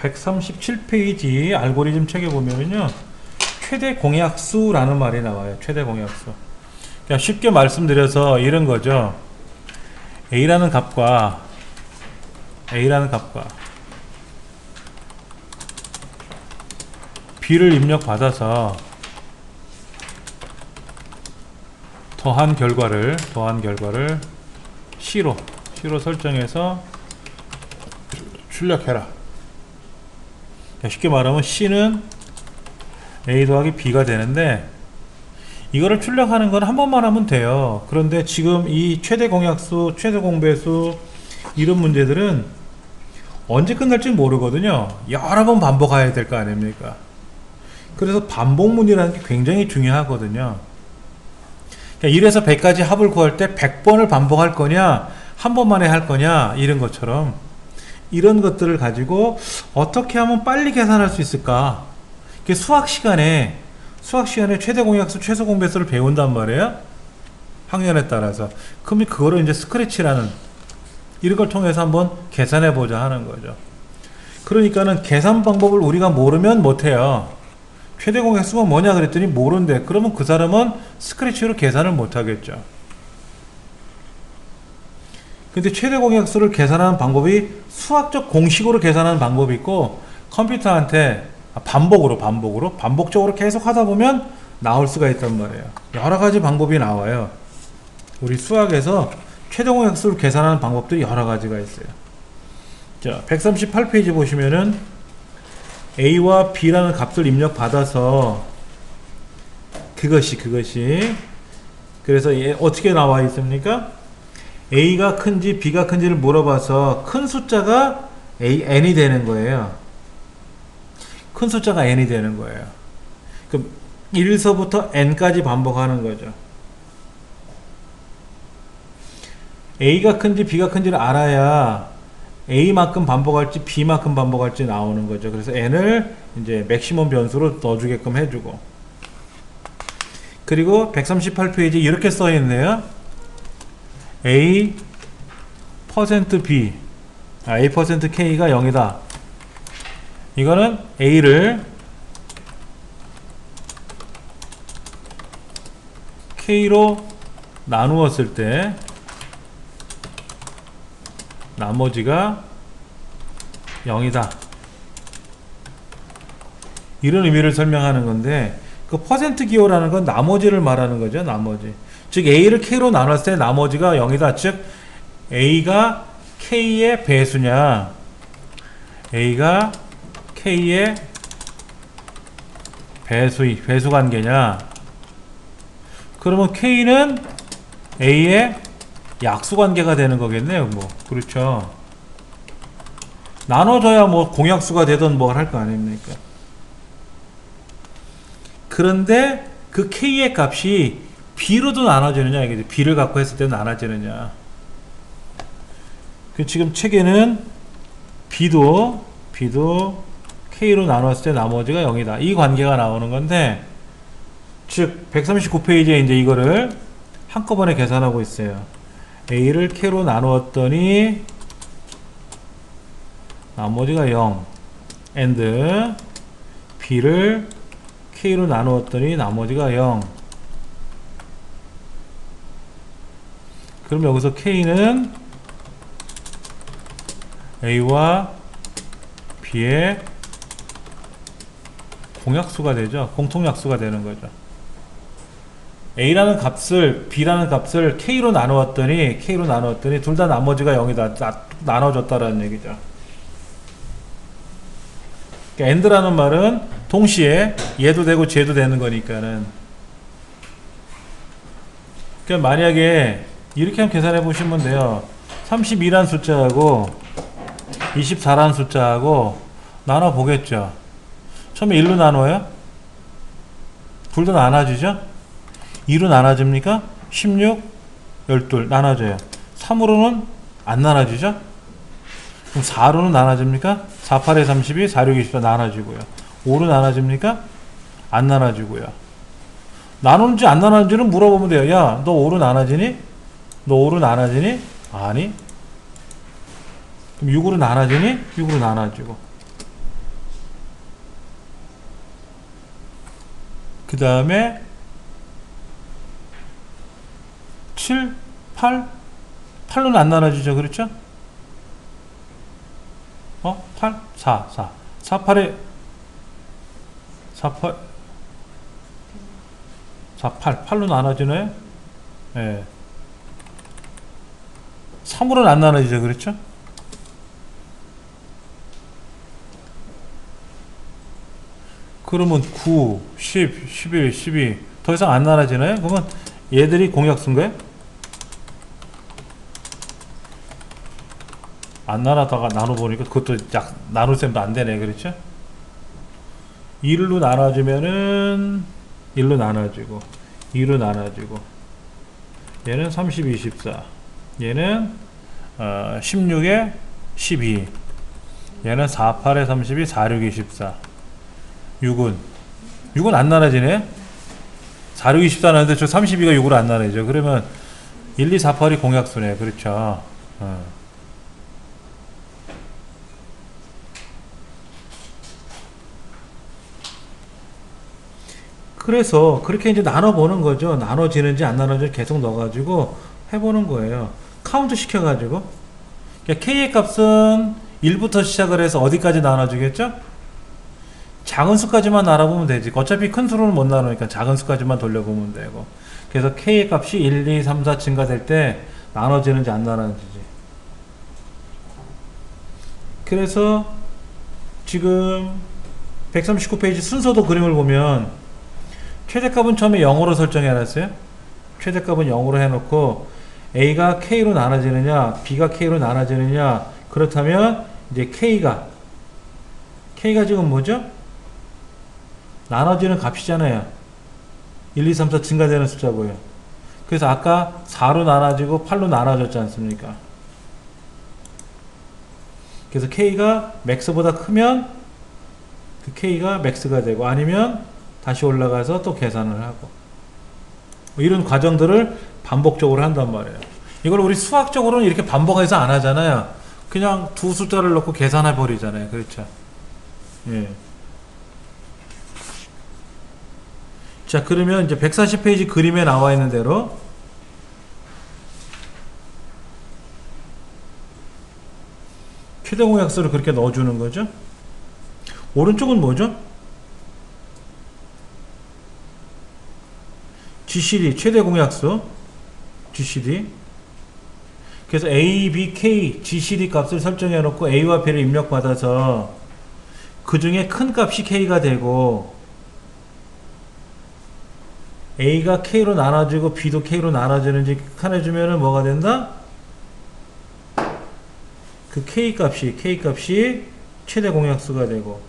137페이지 알고리즘 책에 보면은요, 최대 공약수라는 말이 나와요. 최대 공약수. 그냥 쉽게 말씀드려서 이런 거죠. A라는 값과 B를 입력받아서 더한 결과를 C로 설정해서 출력해라. 쉽게 말하면 C는 A 더하기 B가 되는데, 이거를 출력하는 건 한 번만 하면 돼요. 그런데 지금 이 최대 공약수, 최대 공배수 이런 문제들은 언제 끝날지 모르거든요. 여러 번 반복해야 될 거 아닙니까? 그래서 반복문이라는 게 굉장히 중요하거든요. 그러니까 1에서 100까지 합을 구할 때 100번을 반복할 거냐, 한 번만에 할 거냐, 이런 것처럼 이런 것들을 가지고 어떻게 하면 빨리 계산할 수 있을까? 수학 시간에 최대 공약수, 최소 공배수를 배운단 말이에요. 학년에 따라서. 그럼 그거를 이제 스크래치라는 이런 걸 통해서 한번 계산해 보자 하는 거죠. 그러니까는 계산 방법을 우리가 모르면 못해요. 최대 공약수가 뭐냐 그랬더니 모른대. 그러면 그 사람은 스크래치로 계산을 못 하겠죠. 근데 최대 공약수를 계산하는 방법이 수학적 공식으로 계산하는 방법이 있고, 컴퓨터한테 반복적으로 계속 하다 보면 나올 수가 있단 말이에요. 여러 가지 방법이 나와요. 우리 수학에서 최대 공약수를 계산하는 방법들이 여러 가지가 있어요. 자, 138페이지 보시면은 A와 B라는 값을 입력받아서 그것이 그래서 어떻게 나와 있습니까? A가 큰지 B가 큰지를 물어봐서 큰 숫자가 n이 되는 거예요. 큰 숫자가 n이 되는 거예요. 그럼 1서부터 n까지 반복하는 거죠. A가 큰지 B가 큰지를 알아야 A만큼 반복할지 B만큼 반복할지 나오는 거죠. 그래서 n을 이제 맥시멈 변수로 넣어주게끔 해주고, 그리고 138페이지 이렇게 써있네요. A %B A%K가 0이다. 이거는 A를 K로 나누었을 때 나머지가 0이다. 이런 의미를 설명하는 건데, 그 퍼센트 기호라는 건 나머지를 말하는 거죠. 나머지. 즉 A를 K로 나눴을 때 나머지가 0이다. 즉 A가 K의 배수냐, A가 K의 배수 관계냐. 그러면 K는 A의 약수 관계가 되는 거겠네요. 그렇죠. 나눠줘야 공약수가 되든 뭘 할 거 아닙니까? 그런데 그 K의 값이 B로도 나눠지느냐, 이게 B를 갖고 했을 때 나눠지느냐. 지금 책에는 B도 K로 나눴을 때 나머지가 0이다. 이 관계가 나오는 건데, 즉 139페이지에 이제 이거를 한꺼번에 계산하고 있어요. A를 K로 나누었더니 나머지가 0 and B를 K로 나누었더니 나머지가 0. 그럼 여기서 K는 A와 B의 공약수가 되죠. 공통약수가 되는 거죠. A라는 값을 B라는 값을 K로 나누었더니 둘 다 나머지가 0이다. 나눠줬다라는 얘기죠. 그러니까 AND라는 말은 동시에 얘도 되고 쟤도 되는 거니까는. 그러니까 만약에 이렇게 한번 계산해 보시면 돼요. 32란 숫자하고 24란 숫자하고 나눠 보겠죠. 처음에 1로 나눠요? 둘 다 나눠지죠? 2로 나눠집니까? 16, 12 나눠져요. 3으로는 안 나눠지죠? 그럼 4로는 나눠집니까? 4, 8에 32, 4, 6, 24 나눠지고요. 5로 나눠집니까? 안 나눠지고요. 나누는지 안 나누는지는 물어보면 돼요. 야, 너 5로 나눠지니? 너 5로 나눠지니? 아니. 그럼 6으로 나눠지니? 6으로 나눠지고. 그 다음에 7, 8, 8로는 안 나눠지죠. 그렇죠? 8, 4, 8에 4, 8, 8로 나눠지네. 예. 3으로는 안 나눠지죠. 그렇죠? 그러면 9, 10, 11, 12 더 이상 안 나눠지나요? 그러면 얘들이 공약수인가요? 안 나눠다가 나눠보니까 그것도 나눗셈도 안 되네. 그렇죠? 1로 나눠주면은 1로 나눠지고 2로 나눠지고 얘는 30, 24 얘는 16에 12 얘는 4, 8에 32, 4, 6, 24 6은 안 나눠지네. 4, 6, 24 나는데 저 32가 6으로 안 나눠지죠. 그러면 1, 2, 4, 8이 공약수네. 그렇죠. 그래서 그렇게 이제 나눠보는 거죠. 나눠지는지 안 나눠지는지 계속 넣어가지고 해보는 거예요. 카운트 시켜가지고. 그러니까 K의 값은 1부터 시작을 해서 어디까지 나눠주겠죠? 작은 수까지만 나눠보면 되지. 어차피 큰 수로는 못 나누니까 작은 수까지만 돌려보면 되고. 그래서 K의 값이 1, 2, 3, 4 증가될 때 나눠지는지 안 나눠지지. 그래서 지금 139페이지 순서도 그림을 보면 최대값은 처음에 0으로 설정해놨어요. 최대값은 0으로 해놓고 A가 K로 나눠지느냐 B가 K로 나눠지느냐 그렇다면 이제 K가 지금 뭐죠? 나눠지는 값이잖아요. 1, 2, 3, 4 증가되는 숫자고요. 그래서 아까 4로 나눠지고 8로 나눠졌지 않습니까? 그래서 K가 맥스보다 크면 그 K가 맥스가 되고 아니면 다시 올라가서 또 계산을 하고 이런 과정들을 반복적으로 한단 말이에요. 이걸 우리 수학적으로는 이렇게 반복해서 안 하잖아요. 그냥 두 숫자를 넣고 계산해 버리잖아요. 그렇죠? 예. 자, 그러면 이제 140페이지 그림에 나와 있는 대로 최대 공약수를 그렇게 넣어주는 거죠. 오른쪽은 뭐죠? GCD 최대 공약수 GCD. 그래서 A, B, K GCD 값을 설정해 놓고 A와 B를 입력받아서 그 중에 큰 값이 K가 되고 A가 K로 나눠지고 B도 K로 나눠지는지 칸해주면은 뭐가 된다? 그 K 값이 최대 공약수가 되고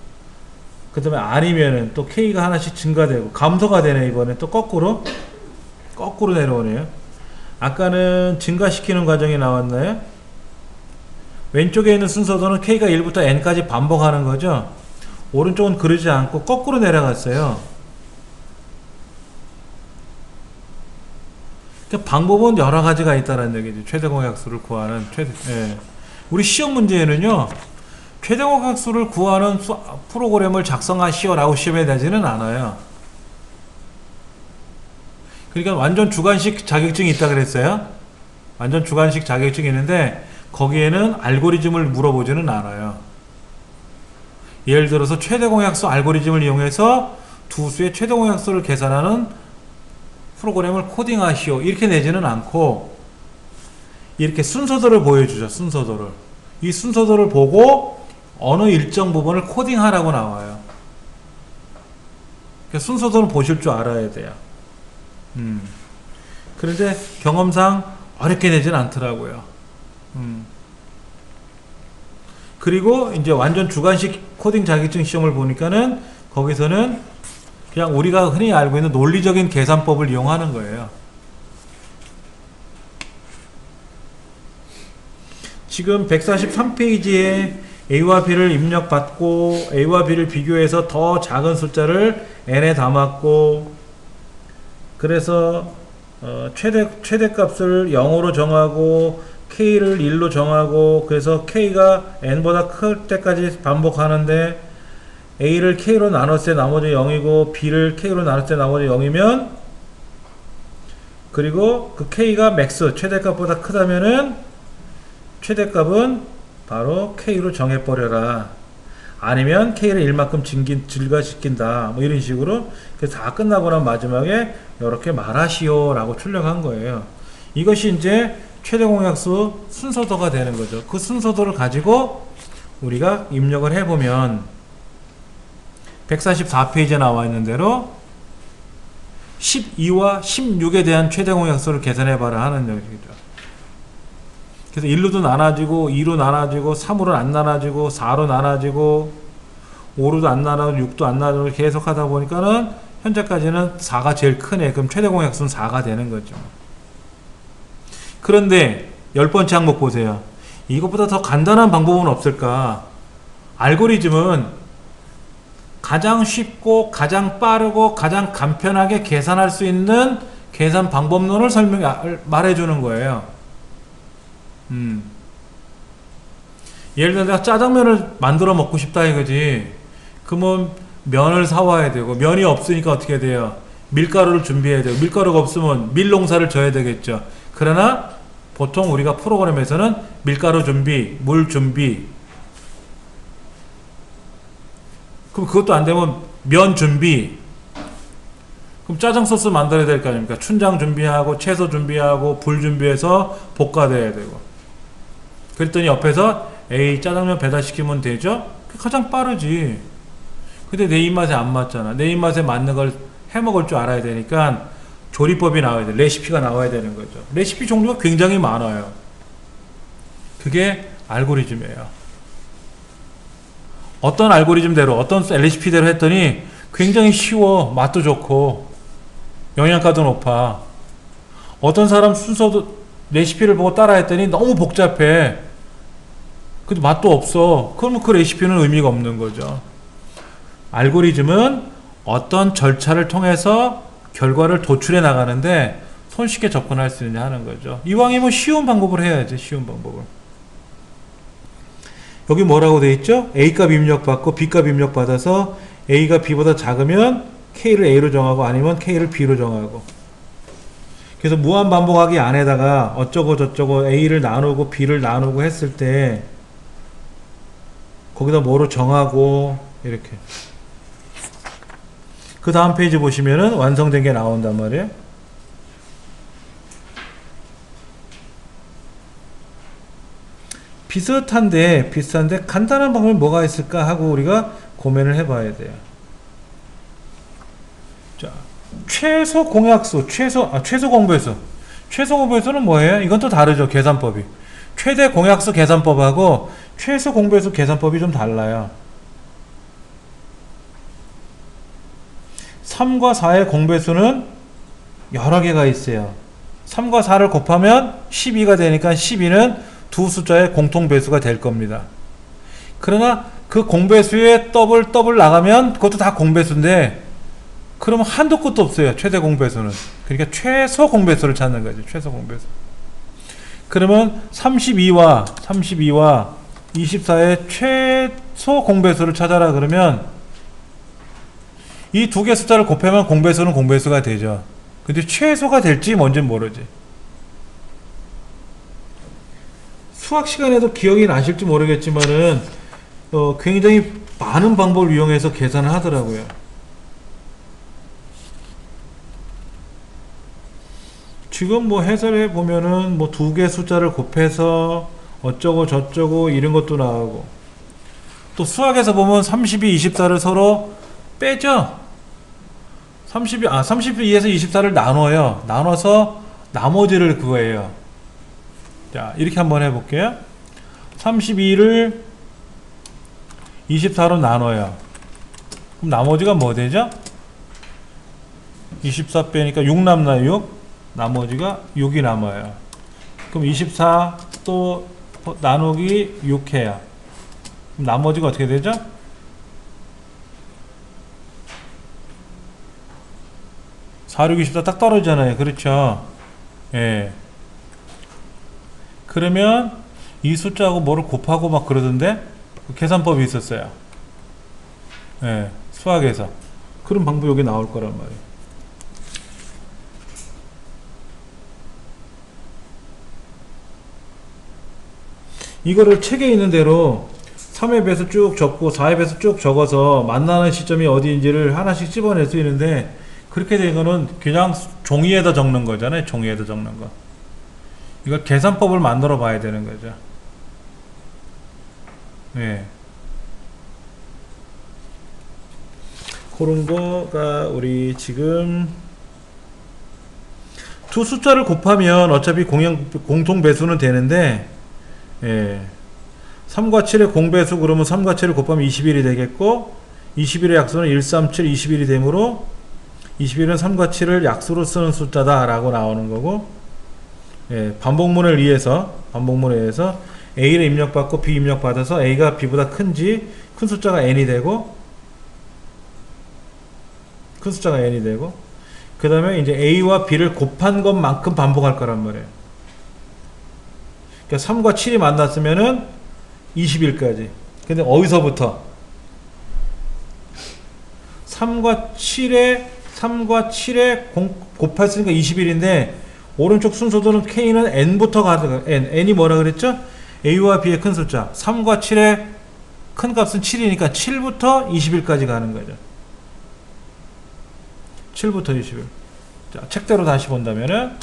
그 다음에 아니면은 또 K가 하나씩 증가되고 감소가 되네. 이번에 또 거꾸로 내려오네요. 아까는 증가시키는 과정이 나왔나요? 왼쪽에 있는 순서도는 K가 1부터 N까지 반복하는 거죠. 오른쪽은 그러지 않고 거꾸로 내려갔어요. 그러니까 방법은 여러 가지가 있다는 얘기죠. 최대 공약수를 구하는 예. 우리 시험 문제에는요, 최대 공약수를 구하는 프로그램을 작성하시오 라고 시험에 내지는 않아요. 그러니까 완전 주관식 자격증이 있다 그랬어요. 완전 주관식 자격증이 있는데 거기에는 알고리즘을 물어보지는 않아요. 예를 들어서 최대 공약수 알고리즘을 이용해서 두 수의 최대 공약수를 계산하는 프로그램을 코딩하시오 이렇게 내지는 않고 이렇게 순서들을 보여주죠. 순서들을. 이 순서들을 보고 어느 일정 부분을 코딩하라고 나와요. 그러니까 순서들을 보실 줄 알아야 돼요. 그런데 경험상 어렵게 내지는 않더라고요. 그리고 이제 완전 주관식 코딩 자격증 시험을 보니까는 거기서는 그냥 우리가 흔히 알고 있는 논리적인 계산법을 이용하는 거예요. 지금 143페이지에 A와 B를 입력받고 A와 B를 비교해서 더 작은 숫자를 N에 담았고 그래서 최대값을 0으로 정하고 K를 1로 정하고 그래서 K가 N보다 클 때까지 반복하는데 A를 K로 나눴을 때 나머지 0이고 B를 K로 나눴을 때 나머지 0이면, 그리고 그 K가 맥스 최대값보다 크다면은 최대값은 바로 K로 정해버려라. 아니면 K를 1만큼 증가시킨다. 뭐 이런 식으로. 그래서 다 끝나고 난 마지막에 이렇게 말하시오 라고 출력한 거예요. 이것이 이제 최대 공약수 순서도가 되는 거죠. 그 순서도를 가지고 우리가 입력을 해보면 144페이지에 나와 있는 대로 12와 16에 대한 최대 공약수를 계산해봐라 하는 얘기죠. 그래서 1로도 나눠지고 2로 나눠지고 3으로 안 나눠지고 4로 나눠지고 5로도 안 나눠지고 6도 안 나눠지고 계속 하다 보니까는 현재까지는 4가 제일 크네. 그럼 최대 공약수는 4가 되는 거죠. 그런데 10번째 항목 보세요. 이것보다 더 간단한 방법은 없을까? 알고리즘은 가장 쉽고 가장 빠르고 가장 간편하게 계산할 수 있는 계산 방법론을 말해주는 거예요. 예를 들어 내가 짜장면을 만들어 먹고 싶다 이거지. 그러면 면을 사와야 되고, 면이 없으니까 어떻게 돼요? 밀가루를 준비해야 되고, 밀가루가 없으면 밀농사를 져야 되겠죠. 그러나 보통 우리가 프로그램에서는 밀가루 준비, 물 준비, 그럼 그것도 안 되면 면 준비, 그럼 짜장 소스 만들어야 될 거 아닙니까? 춘장 준비하고 채소 준비하고 불 준비해서 볶아내야 되고. 그랬더니 옆에서 에이 짜장면 배달시키면 되죠? 그게 가장 빠르지. 근데 내 입맛에 안 맞잖아. 내 입맛에 맞는 걸 해먹을 줄 알아야 되니까 조리법이 나와야 돼. 레시피가 나와야 되는 거죠. 레시피 종류가 굉장히 많아요. 그게 알고리즘이에요. 어떤 알고리즘대로 어떤 레시피대로 했더니 굉장히 쉬워. 맛도 좋고 영양가도 높아. 어떤 사람 순서도 레시피를 보고 따라 했더니 너무 복잡해. 근데 맛도 없어. 그러면 그 레시피는 의미가 없는 거죠. 알고리즘은 어떤 절차를 통해서 결과를 도출해 나가는데 손쉽게 접근할 수 있느냐 하는 거죠. 이왕이면 쉬운 방법을 해야지. 쉬운 방법을. 여기 뭐라고 돼 있죠? A값 입력받고 B값 입력받아서 A가 B보다 작으면 K를 A로 정하고 아니면 K를 B로 정하고. 그래서 무한반복하기 안에다가 어쩌고 저쩌고 A를 나누고 B를 나누고 했을 때 거기다 뭐로 정하고 이렇게. 그 다음 페이지 보시면은 완성된 게 나온단 말이에요. 비슷한데 간단한 방법이 뭐가 있을까 하고 우리가 고민을 해봐야 돼요. 자, 최소 공약수, 최소 공배수. 최소 공배수는 뭐예요? 이건 또 다르죠. 계산법이. 최대 공약수 계산법하고 최소 공배수 계산법이 좀 달라요. 3과 4의 공배수는 여러 개가 있어요. 3과 4를 곱하면 12가 되니까 12는 두 숫자의 공통배수가 될 겁니다. 그러나 그 공배수에 더블 나가면 그것도 다 공배수인데 그러면 한도 끝도 없어요. 최대 공배수는. 그러니까 최소 공배수를 찾는 거죠. 최소 공배수. 그러면 32와 24의 최소 공배수를 찾아라 그러면 이 두 개 숫자를 곱하면 공배수는 공배수가 되죠. 근데 최소가 될지 뭔지는 모르지. 수학 시간에도 기억이 나실지 모르겠지만은 굉장히 많은 방법을 이용해서 계산을 하더라고요. 지금 뭐 해설해 보면은 뭐 두 개 숫자를 곱해서 어쩌고 저쩌고 이런 것도 나오고, 또 수학에서 보면 32, 24를 서로 빼죠. 32에서 24를 나눠요. 나눠서 나머지를 그거예요. 자, 이렇게 한번 해볼게요. 32를 24로 나눠요. 그럼 나머지가 뭐 되죠? 24 빼니까 6 남나요? 6? 나머지가 6이 남아요. 그럼 24 또 나누기 6 해요. 그럼 나머지가 어떻게 되죠? 4, 6, 24 딱 떨어지잖아요. 그렇죠? 예. 그러면 이 숫자하고 뭐를 곱하고 막 그러던데 그 계산법이 있었어요. 예, 수학에서. 그런 방법이 여기 나올 거란 말이에요. 이거를 책에 있는 대로 3의 배수 쭉 적고 4의 배수 쭉 적어서 만나는 시점이 어디인지를 하나씩 집어낼 수 있는데, 그렇게 된 거는 그냥 종이에다 적는 거잖아요. 종이에다 적는 거. 이걸 계산법을 만들어 봐야 되는 거죠. 네. 그런 거가 우리 지금 두 숫자를 곱하면 어차피 공통 배수는 되는데, 예. 3과 7의 공배수 그러면 3과 7을 곱하면 21이 되겠고, 21의 약수는 137, 21이 되므로 21은 3과 7을 약수로 쓰는 숫자다 라고 나오는 거고, 예, 반복문을 위해서 A를 입력받고 B 입력받아서 A가 B보다 큰지 큰 숫자가 n이 되고, 그 다음에 이제 A와 B를 곱한 것만큼 반복할 거란 말이에요. 그러니까 3과 7이 만났으면은 21까지. 근데 어디서부터? 3과 7에 곱했으니까 21인데, 오른쪽 순서도는 K는 N부터 가는 거예요. N이 뭐라 그랬죠? A와 B의 큰 숫자. 3과 7의 큰 값은 7이니까 7부터 21까지 가는 거죠. 7부터 21. 자, 책대로 다시 본다면은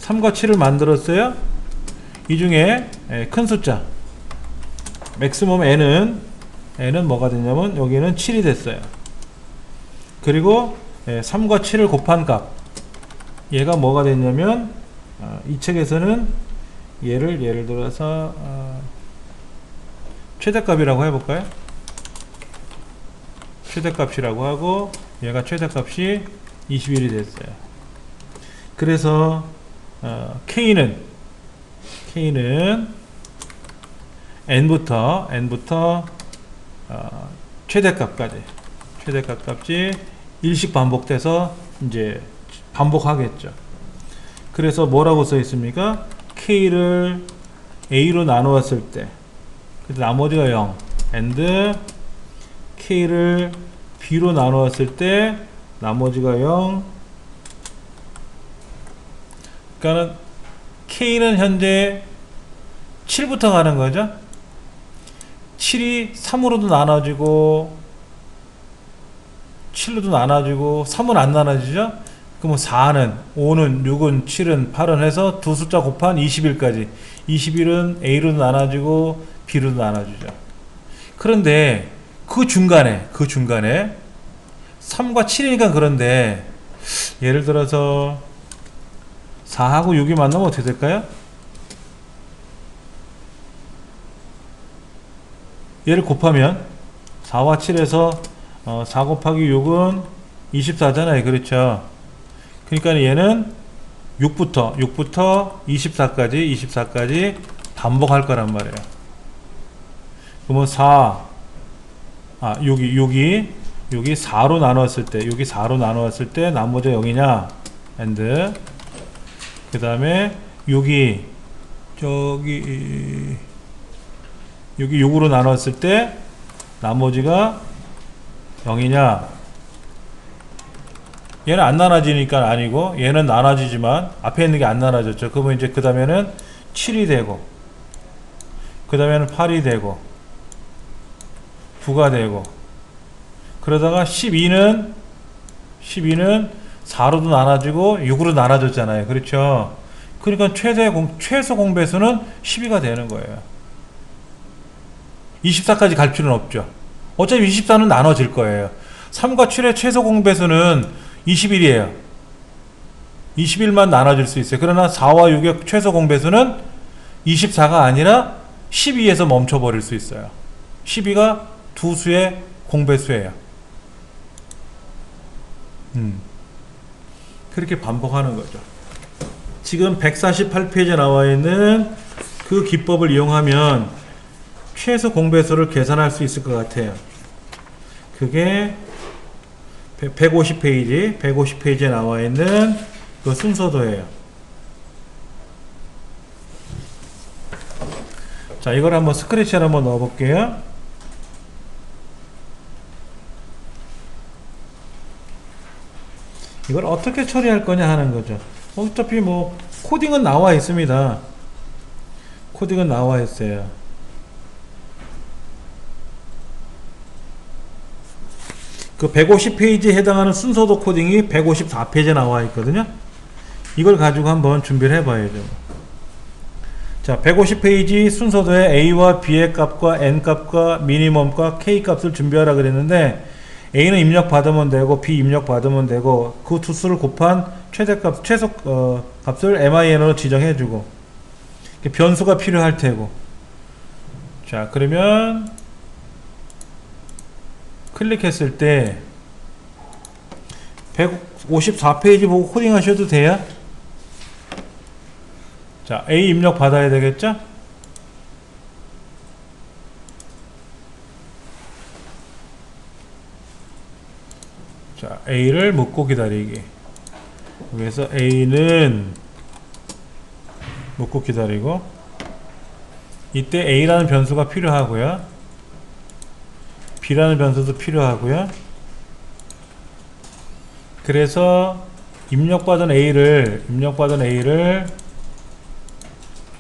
3과 7을 만들었어요. 이 중에 큰 숫자 맥시멈 n은 뭐가 됐냐면 여기는 7이 됐어요. 그리고 3과 7을 곱한 값, 얘가 뭐가 됐냐면 이 책에서는 예를 들어서 최대값이라고 해볼까요? 최대값이라고 하고, 얘가 최대값이 21이 됐어요. 그래서 K는 n부터 최대값까지 일씩 반복돼서 이제 반복하겠죠. 그래서 뭐라고 써 있습니까? K를 A로 나누었을 때, 나머지가 0, and K를 B로 나누었을 때 나머지가 0. 그러니까 K는 현재 7부터 가는 거죠. 7이 3으로도 나눠지고 7로도 나눠지고 3은 안 나눠지죠. 그러면 4는 5는 6은 7은 8은 해서 두 숫자 곱한 21까지. 21은 A로도 나눠지고 B로도 나눠지죠. 그런데 그 중간에 3과 7이니까, 그런데 예를 들어서 4하고 6이 만나면 어떻게 될까요? 얘를 곱하면 4와 7에서 4 곱하기 6은 24잖아요. 그렇죠? 그러니까 얘는 6부터 24까지 반복할 거란 말이에요. 그러면 6이 4로 나누었을 때 나머지가 0이냐? and 그 다음에 6이 6으로 나눴을 때 나머지가 0이냐? 얘는 안 나눠지니까 아니고, 얘는 나눠지지만 앞에 있는 게 안 나눠졌죠. 그러면 이제 그 다음에는 7이 되고, 그 다음에는 8이 되고, 9가 되고, 그러다가 12는 4로도 나눠지고 6으로 나눠졌잖아요. 그렇죠? 그러니까 최소 공배수는 12가 되는 거예요. 24까지 갈 필요는 없죠. 어차피 24는 나눠질 거예요. 3과 7의 최소 공배수는 21이에요. 21만 나눠질 수 있어요. 그러나 4와 6의 최소 공배수는 24가 아니라 12에서 멈춰버릴 수 있어요. 12가 두 수의 공배수예요. 그렇게 반복하는 거죠. 지금 148페이지에 나와 있는 그 기법을 이용하면 최소 공배수를 계산할 수 있을 것 같아요. 그게 150페이지에 나와 있는 그 순서도예요. 자, 이걸 한번 스크래치를 한번 넣어 볼게요. 이걸 어떻게 처리할 거냐 하는 거죠. 어차피 뭐 코딩은 나와 있습니다. 코딩은 나와 있어요. 그 150페이지에 해당하는 순서도 코딩이 154페이지에 나와 있거든요. 이걸 가지고 한번 준비를 해봐야죠. 자, 150페이지 순서도에 A와 B의 값과 N 값과 미니멈과 K 값을 준비하라 그랬는데, A는 입력 받으면 되고 B 입력 받으면 되고, 그 두 수를 곱한 최대값 최소 값을 MIN으로 지정해주고, 변수가 필요할 테고. 자, 그러면 클릭했을 때 154페이지 보고 코딩 하셔도 돼요. 자, A 입력 받아야 되겠죠? 자, A를 묻고 기다리기. 여기서 A는 묻고 기다리고, 이때 A라는 변수가 필요하고요, B라는 변수도 필요하고요. 그래서 입력받은 A를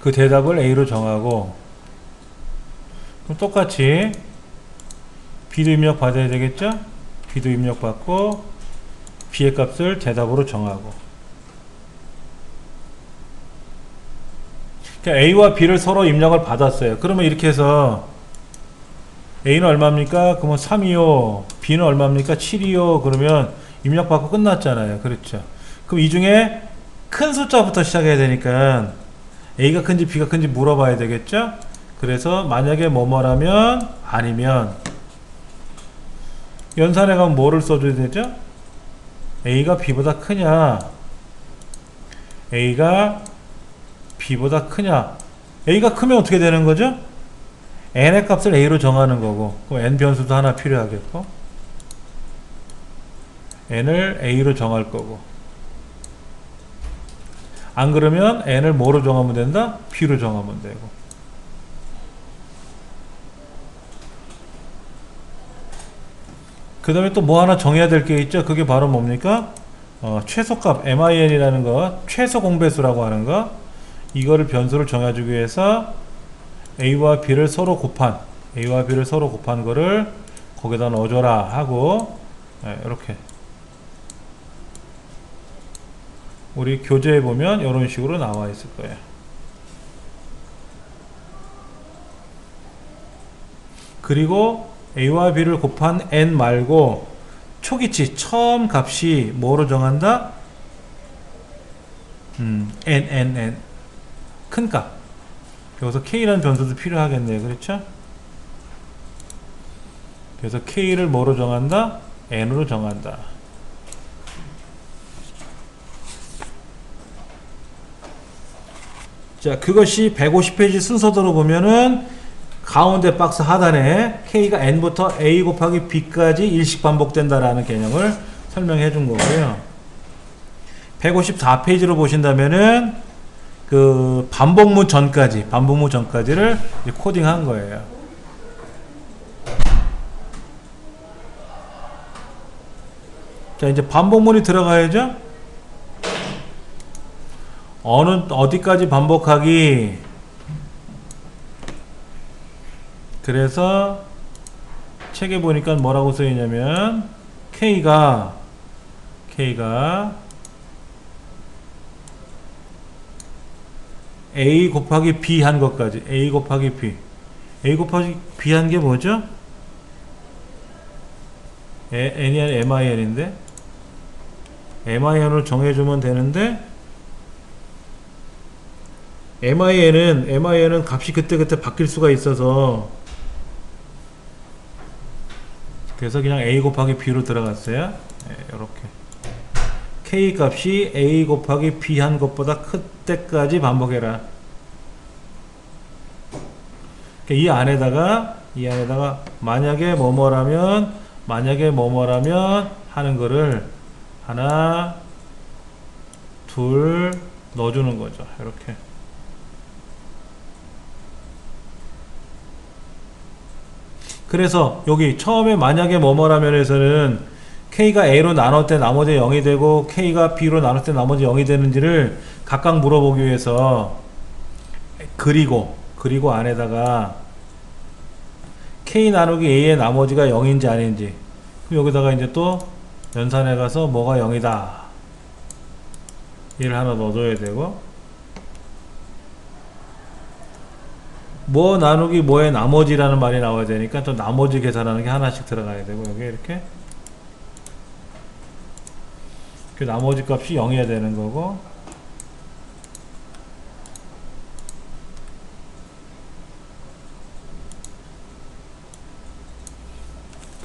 그 대답을 A로 정하고, 그럼 똑같이 B도 입력 받아야 되겠죠? B도 입력 받고 B의 값을 대답으로 정하고. 그러니까 A와 B를 서로 입력을 받았어요. 그러면 이렇게 해서 A는 얼마입니까? 그러면 3이요. B는 얼마입니까? 7이요. 그러면 입력 받고 끝났잖아요. 그렇죠. 그럼 이 중에 큰 숫자부터 시작해야 되니까 A가 큰지 B가 큰지 물어봐야 되겠죠? 그래서 만약에 뭐뭐라면 아니면 연산에 가면 뭐를 써줘야 되죠? A가 B보다 크냐, A가 B보다 크냐. A가 크면 어떻게 되는 거죠? N의 값을 A로 정하는 거고, 그럼 N 변수도 하나 필요하겠고, N을 A로 정할 거고, 안 그러면 N을 뭐로 정하면 된다? B로 정하면 되고. 그 다음에 또 뭐 하나 정해야 될 게 있죠. 그게 바로 뭡니까? 최소값 MIN이라는 거, 최소 공배수라고 하는 거, 이거를 변수를 정해주기 위해서 A와 B를 서로 곱한 거를 거기다 넣어줘라 하고, 이렇게 우리 교재에 보면 이런 식으로 나와 있을 거예요. 그리고 A와 B를 곱한 N 말고 초기치 처음 값이 뭐로 정한다? N 큰 값. 여기서 K라는 변수도 필요하겠네요. 그렇죠? 그래서 K를 뭐로 정한다? N으로 정한다. 자, 그것이 150페이지 순서대로 보면은 가운데 박스 하단에 K가 N부터 A 곱하기 B까지 일씩 반복된다라는 개념을 설명해 준 거고요. 154페이지로 보신다면은 그 반복문 전까지를 코딩한 거예요. 자, 이제 반복문이 들어가야죠. 어디까지 반복하기. 그래서 책에 보니까 뭐라고 써있냐면 K가 A 곱하기 B 한 것까지, A 곱하기 B 한 게 뭐죠? N이 아니라 MIN인데 MIN을 정해주면 되는데, MIN은 값이 그때그때 바뀔 수가 있어서, 그래서 그냥 A 곱하기 B로 들어갔어요. 이렇게 K 값이 A 곱하기 B 한 것보다 클 때까지 반복해라. 이 안에다가 만약에 뭐뭐라면 하는 거를 하나 둘 넣어주는 거죠. 이렇게. 그래서 여기 처음에 만약에 뭐뭐라면에서는 K가 A로 나눴을 때 나머지 0이 되고 K가 B로 나눴을 때 나머지 0이 되는지를 각각 물어보기 위해서 그리고 안에다가 K 나누기 A의 나머지가 0인지 아닌지, 그럼 여기다가 이제 또 연산해 가서 뭐가 0이다 얘를 하나 넣어줘야 되고, 뭐 나누기 뭐의 나머지라는 말이 나와야 되니까 또 나머지 계산하는 게 하나씩 들어가야 되고, 여기 이렇게 그 나머지 값이 0이어야 되는 거고,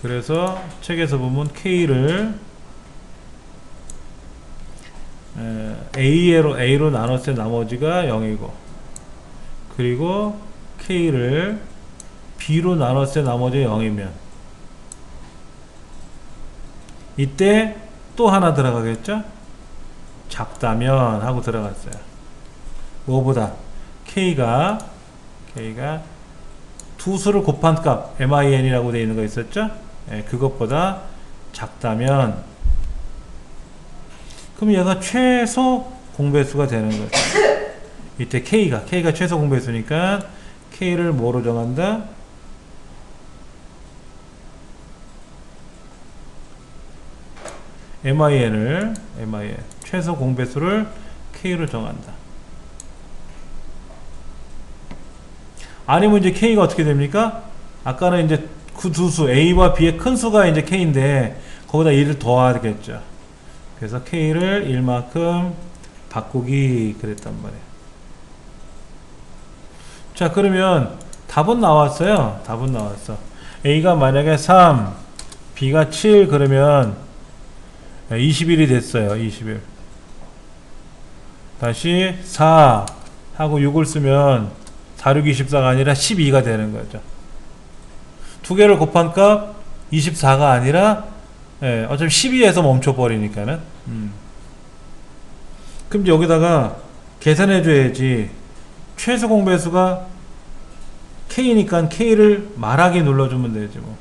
그래서 책에서 보면 K를 A로 나눴을 때 나머지가 0이고, 그리고 K를 B로 나눴을 때 나머지가 0이면 이때 또 하나 들어가겠죠? 작다면 하고 들어갔어요. 뭐보다? K가 두 수를 곱한 값 min이라고 되어 있는 거 있었죠? 그것보다 작다면, 그럼 얘가 최소 공배수가 되는 거죠. 이때 K가 최소 공배수니까 K를 뭐로 정한다? min 최소 공배수를 K로 정한다. 아니면 이제 K가 어떻게 됩니까? 아까는 이제 그 두 수 A와 B의 큰 수가 이제 K인데 거기다 1을 더하겠죠. 그래서 K를 1만큼 바꾸기 그랬단 말이에요. 자, 그러면 답은 나왔어요. 답은 나왔어. A가 만약에 3, B가 7 그러면 21이 됐어요. 21. 다시 4 하고 6을 쓰면 4, 6, 24가 아니라 12가 되는 거죠. 두 개를 곱한 값 24가 아니라 어차피 12에서 멈춰버리니까는. 그럼 여기다가 계산해 줘야지. 최소 공배수가 K니까 K를 말하기 눌러주면 되지 뭐.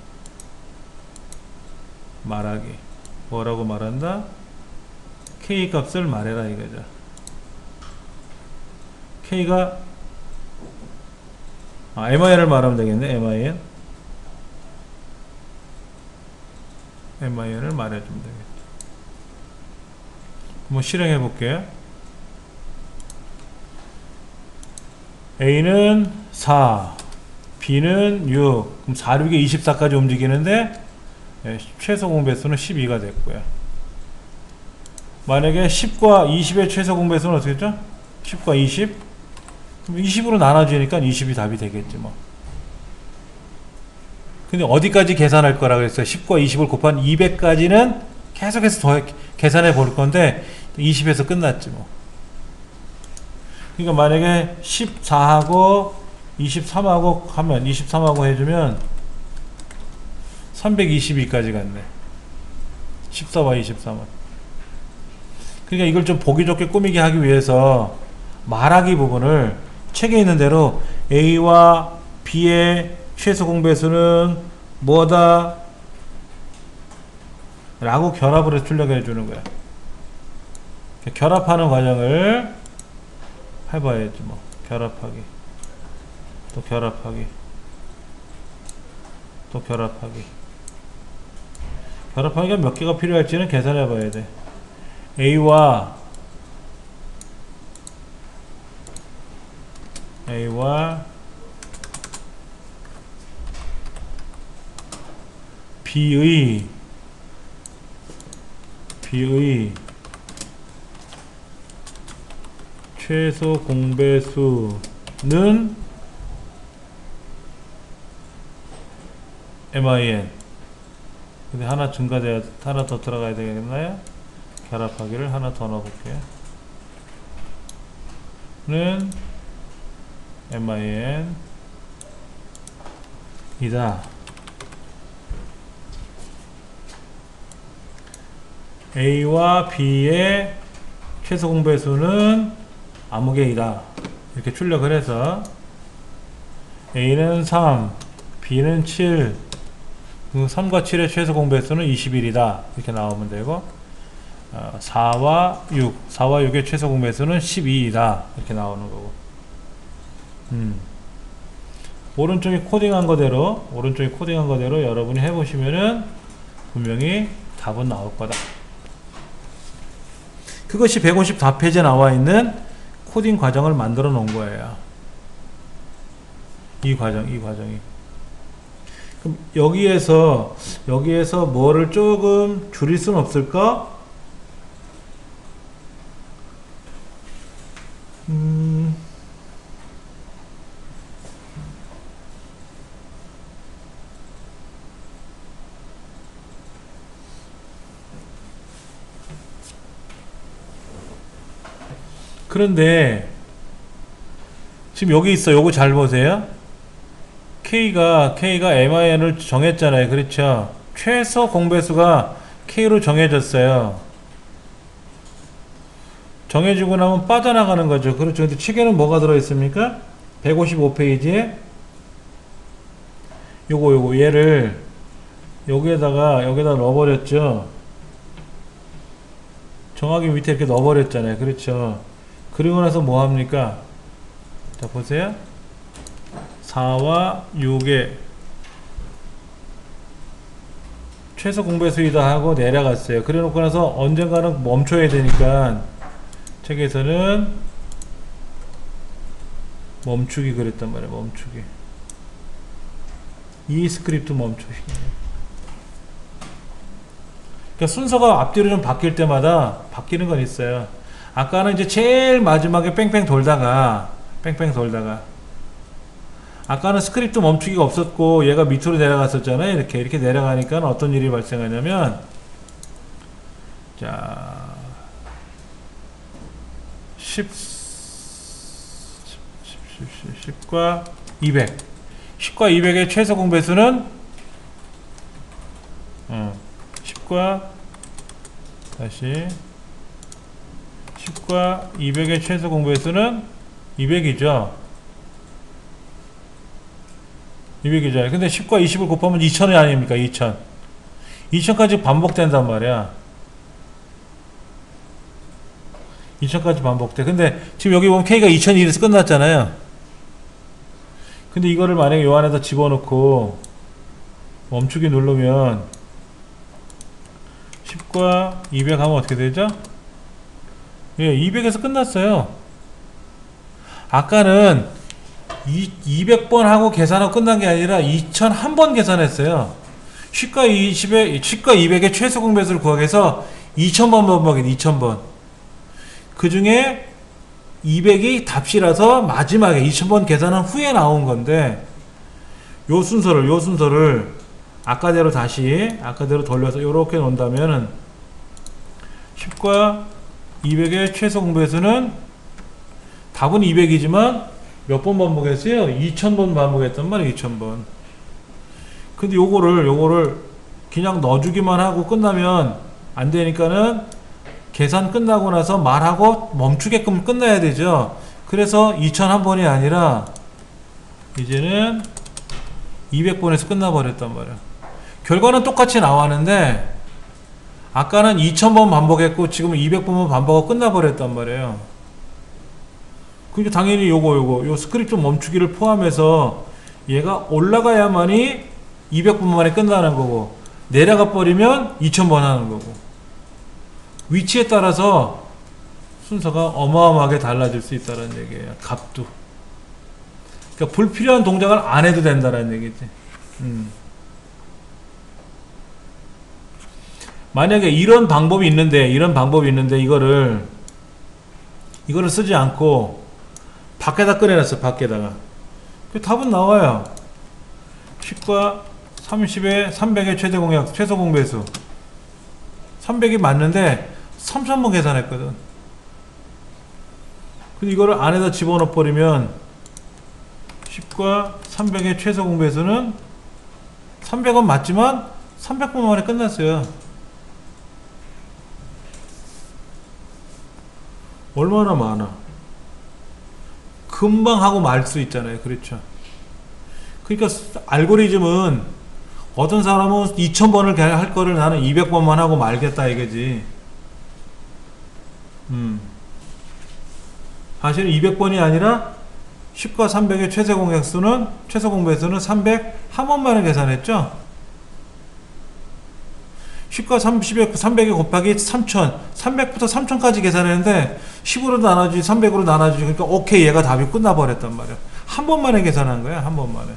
말하기. 뭐라고 말한다? K 값을 말해라 이거죠. K가 min을 말하면 되겠네. min을 말해주면 되겠다. 한번 실행해 볼게요. A는 4, B는 6. 그럼 4, 6에 24까지 움직이는데 최소 공배수는 12가 됐고요. 만약에 10과 20의 최소 공배수는 어떻게 됐죠? 10과 20? 그럼 20으로 나눠지니까 20이 답이 되겠지 뭐. 근데 어디까지 계산할 거라 그랬어요? 10과 20을 곱한 200까지는 계속해서 더 계산해 볼 건데 20에서 끝났지 뭐. 그러니까 만약에 14하고 23하고 하면 23하고 해주면 322까지 갔네. 14와 23은. 그러니까 이걸 좀 보기 좋게 꾸미게 하기 위해서 말하기 부분을 책에 있는 대로 A와 B의 최소 공배수는 뭐다? 라고 결합을 해서 출력해 주는 거야. 결합하는 과정을 해봐야지 뭐. 결합하기, 또 결합하기, 또 결합하기. 결합하기가 몇 개가 필요할지는 계산해 봐야 돼. A와 B의 최소 공배수는 min. 근데 하나 증가돼야, 하나 더 들어가야 되겠나요? 결합하기를 하나 더 넣어볼게요. 는 min 이다. A와 B의 최소 공배수는 아무개이다. 이렇게 출력을 해서 A는 3, B는 7, 그 3과 7의 최소 공배수는 21이다. 이렇게 나오면 되고 4와 6의 최소 공배수는 12이다. 이렇게 나오는 거고. 오른쪽에 코딩한 거대로 여러분이 해보시면은 분명히 답은 나올 거다. 그것이 154페이지에 나와 있는 코딩 과정을 만들어 놓은 거예요. 이 과정이. 그럼 여기에서 뭐를 조금 줄일 수는 없을까? 그런데 지금 여기 있어. 요거 잘 보세요. K가 MIN을 정했잖아요. 그렇죠? 최소 공배수가 K로 정해졌어요. 정해지고 나면 빠져나가는 거죠. 그렇죠. 근데 책에는 뭐가 들어있습니까? 155페이지에 얘를 여기에다 넣어버렸죠. 정확히 밑에 이렇게 넣어버렸잖아요. 그렇죠. 그리고 나서 뭐 합니까? 자, 보세요. 4와 6의 최소 공배수이다 하고 내려갔어요. 그래 놓고 나서 언젠가는 멈춰야 되니까 책에서는 멈추기 그랬단 말이에요. 멈추기. 이 스크립트 멈추기. 그러니까 순서가 앞뒤로 좀 바뀔 때마다 바뀌는 건 있어요. 아까는 이제 제일 마지막에 뺑뺑 돌다가 아까는 스크립트 멈추기가 없었고 얘가 밑으로 내려갔었잖아요. 이렇게 내려가니까 어떤 일이 발생하냐면 자 10과 200의 최소 공배수는 10과 200의 최소 공배수는 200이죠. 근데 10과 20을 곱하면 2000이 아닙니까? 2000까지 반복된단 말이야. 2000까지 반복돼. 근데 지금 여기 보면 K가 2001에서 끝났잖아요. 근데 이거를 만약에 요 안에다 집어넣고 멈추기 누르면 10과 200 하면 어떻게 되죠? 예, 200에서 끝났어요. 아까는 200번 하고 계산하고 끝난 게 아니라 2001번 계산했어요. 10과 200의 최소 공배수를 구하기 위해서 2000번 반복인 2000번. 그 중에 200이 답시라서 마지막에 2000번 계산한 후에 나온 건데 요 순서를 아까대로 돌려서 요렇게 놓는다면은 10과 200의 최소 공배수는 답은 200이지만 몇 번 반복했어요? 2000번 반복했단 말이에요. 2000번. 근데 요거를 그냥 넣어주기만 하고 끝나면 안 되니까는 계산 끝나고 나서 말하고 멈추게끔 끝나야 되죠. 그래서 2001번이 아니라 이제는 200번에서 끝나버렸단 말이야. 결과는 똑같이 나왔는데 아까는 2000번 반복했고 지금은 200번만 반복하고 끝나버렸단 말이에요. 그러니까 당연히 요 스크립트 멈추기를 포함해서 얘가 올라가야만이 200번 만에 끝나는 거고 내려가 버리면 2000번 하는 거고 위치에 따라서 순서가 어마어마하게 달라질 수 있다는 얘기예요. 값도. 그러니까 불필요한 동작을 안 해도 된다는 얘기지. 만약에 이런 방법이 있는데 이거를 쓰지 않고 밖에다 꺼내놨어. 밖에다가. 그 답은 나와요. 10과 30의 300의 최소 공배수 300이 맞는데 3000번 계산했거든. 근데 이거를 안에다 집어넣어 버리면 10과 300의 최소 공배수는 300은 맞지만 300번 만에 끝났어요. 얼마나 많아. 금방 하고 말 수 있잖아요. 그렇죠. 그러니까 알고리즘은 어떤 사람은 2000번을 할 거를 나는 200번만 하고 말겠다 이거지. 사실은 200번이 아니라 10과 300의 최소 공약수는, 최소 공배수는 300 한 번만에 계산했죠. 10과 30에 300에 곱하기 3000, 300부터 3000까지 계산했는데 10으로 나눠주지 300으로 나눠주지. 그러니까 오케이, 얘가 답이 끝나버렸단 말이야. 한 번만에 계산한 거야, 한 번만에.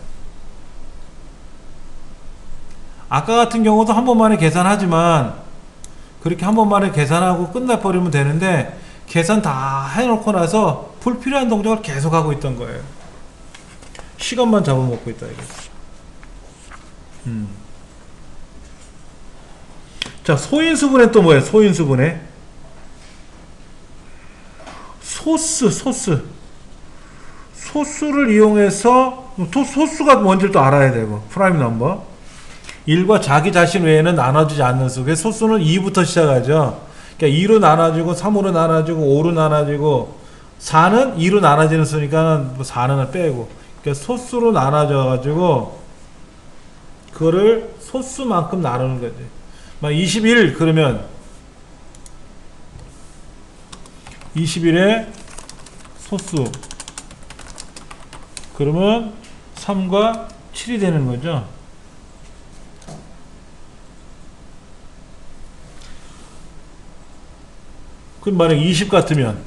아까 같은 경우도 한 번만에 계산하지만 그렇게 한 번만에 계산하고 끝나버리면 되는데, 계산 다 해놓고 나서 불필요한 동작을 계속 하고 있던 거예요. 시간만 잡아먹고 있다 이거. 자, 소인수분해 또 뭐예요? 소인수분해 소스를 이용해서 소수가 뭔지를 또 알아야 되고, 프라임 넘버 1과 자기 자신 외에는 나눠지지 않는 수. 그래서 소수는 2부터 시작하죠. 그러니까 2로 나눠지고 3으로 나눠지고 5로 나눠지고, 4는 2로 나눠지는 수니까 4는 빼고, 그러니까 소수로 나눠져 가지고 그거를 소수만큼 나누는 거지. 막 21 그러면 21의 소수 그러면 3과 7이 되는 거죠. 그럼 만약 20 같으면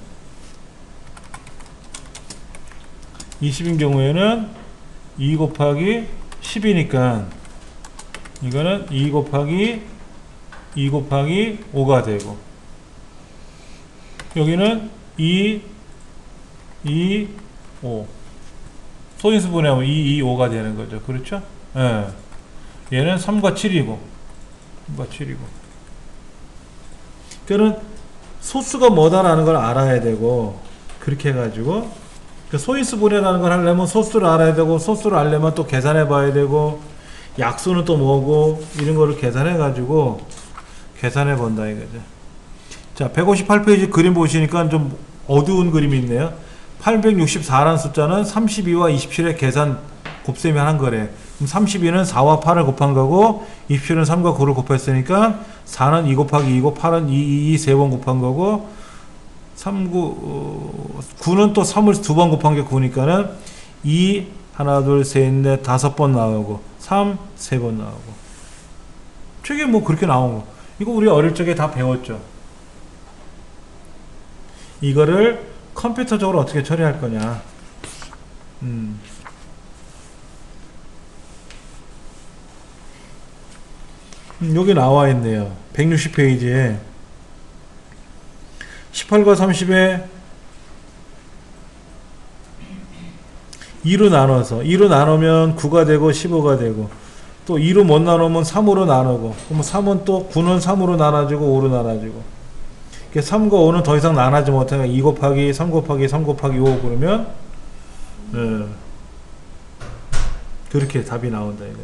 20인 경우에는 2 곱하기 10이니까 이거는 2 곱하기 5가 되고, 여기는 5 소인수 분해하면 5가 되는 거죠. 그렇죠? 예. 얘는 3과 7이고 그러니까 소수가 뭐다라는 걸 알아야 되고, 그렇게 해가지고 소인수 분해라는 걸 하려면 소수를 알아야 되고, 소수를 알려면 또 계산해 봐야 되고, 약수는 또 뭐고, 이런 거를 계산해 가지고 계산해 본다 이거죠. 자, 158페이지 그림 보시니까 좀 어두운 그림이 있네요. 864라는 숫자는 32와 27의 계산 곱셈이 한 거래. 그럼 32는 4와 8을 곱한 거고, 27은 3과 9를 곱했으니까 4는 2 곱하기 2고 8은 2 세 번 곱한 거고, 9는 또 3을 두 번 곱한 게 9니까는 2 하나 둘 셋 넷 다섯 번 나오고, 3 세 번 나오고. 저게 뭐 그렇게 나온 거. 이거 우리 어릴 적에 다 배웠죠. 이거를 컴퓨터적으로 어떻게 처리할 거냐. 여기 나와 있네요. 160페이지에 18과 30에 2로 나눠서 2로 나누면 9가 되고 15가 되고, 또 2로 못 나누면 3으로 나누고, 그럼 3은 또 9는 3으로 나눠지고 5로 나눠지고, 3과 5는 더 이상 나눠지 못하니까 2 곱하기 3 곱하기 3 곱하기 5 그러면 그렇게 답이 나온다 이거.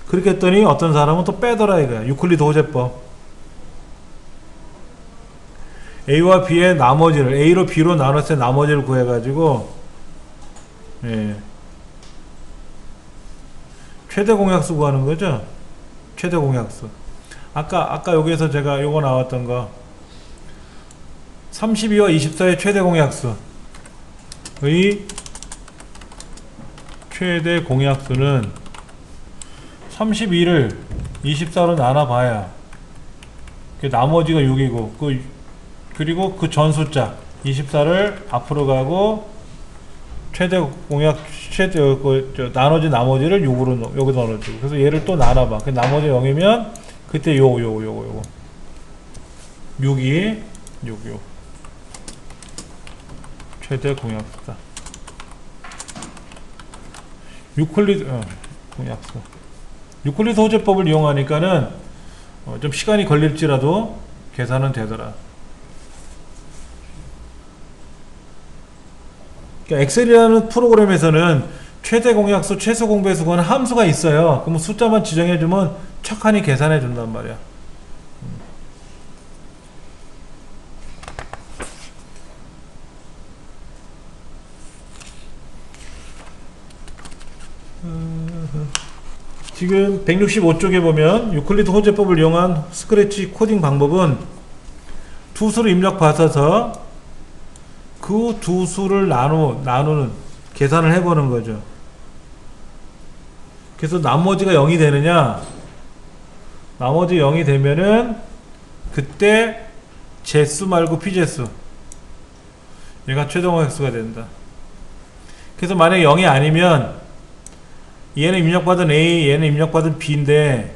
그렇게 했더니 어떤 사람은 또 빼더라 이거야. 유클리드 호재법. A와 B의 나머지를 A로 B로 나눴을 때 나머지를 구해가지고, 최대 공약수 구하는 거죠. 최대 공약수. 아까 여기에서 제가 요거 나왔던 거 32와 24의 최대 공약수의 최대 공약수는 32를 24로 나눠봐야 나머지가 6이고, 그리고 그 전 숫자 24를 앞으로 가고, 최대 공약 나머지 나머지를 6으로 여기 넣어주고, 그래서 얘를 또 나눠봐. 그 나머지 0이면 그때 요거 6이 6 최대 공약수다. 유클리드 공약수. 유클리드 호재법을 이용하니까는 좀 시간이 걸릴지라도 계산은 되더라. 그러니까 엑셀이라는 프로그램에서는 최대 공약수, 최소 공배수 그거는 함수가 있어요. 그럼 숫자만 지정해주면 척하니 계산해 준단 말이야. 지금 165쪽에 보면 유클리드 호재법을 이용한 스크래치 코딩 방법은 두 수를 입력 받아서 그 두 수를 나누는 계산을 해보는 거죠. 그래서 나머지가 0이 되느냐, 나머지 0이 되면은 그때 제수 말고 피제수, 얘가 최종 공약수가 된다. 그래서 만약에 0이 아니면 얘는 입력받은 A, 얘는 입력받은 B인데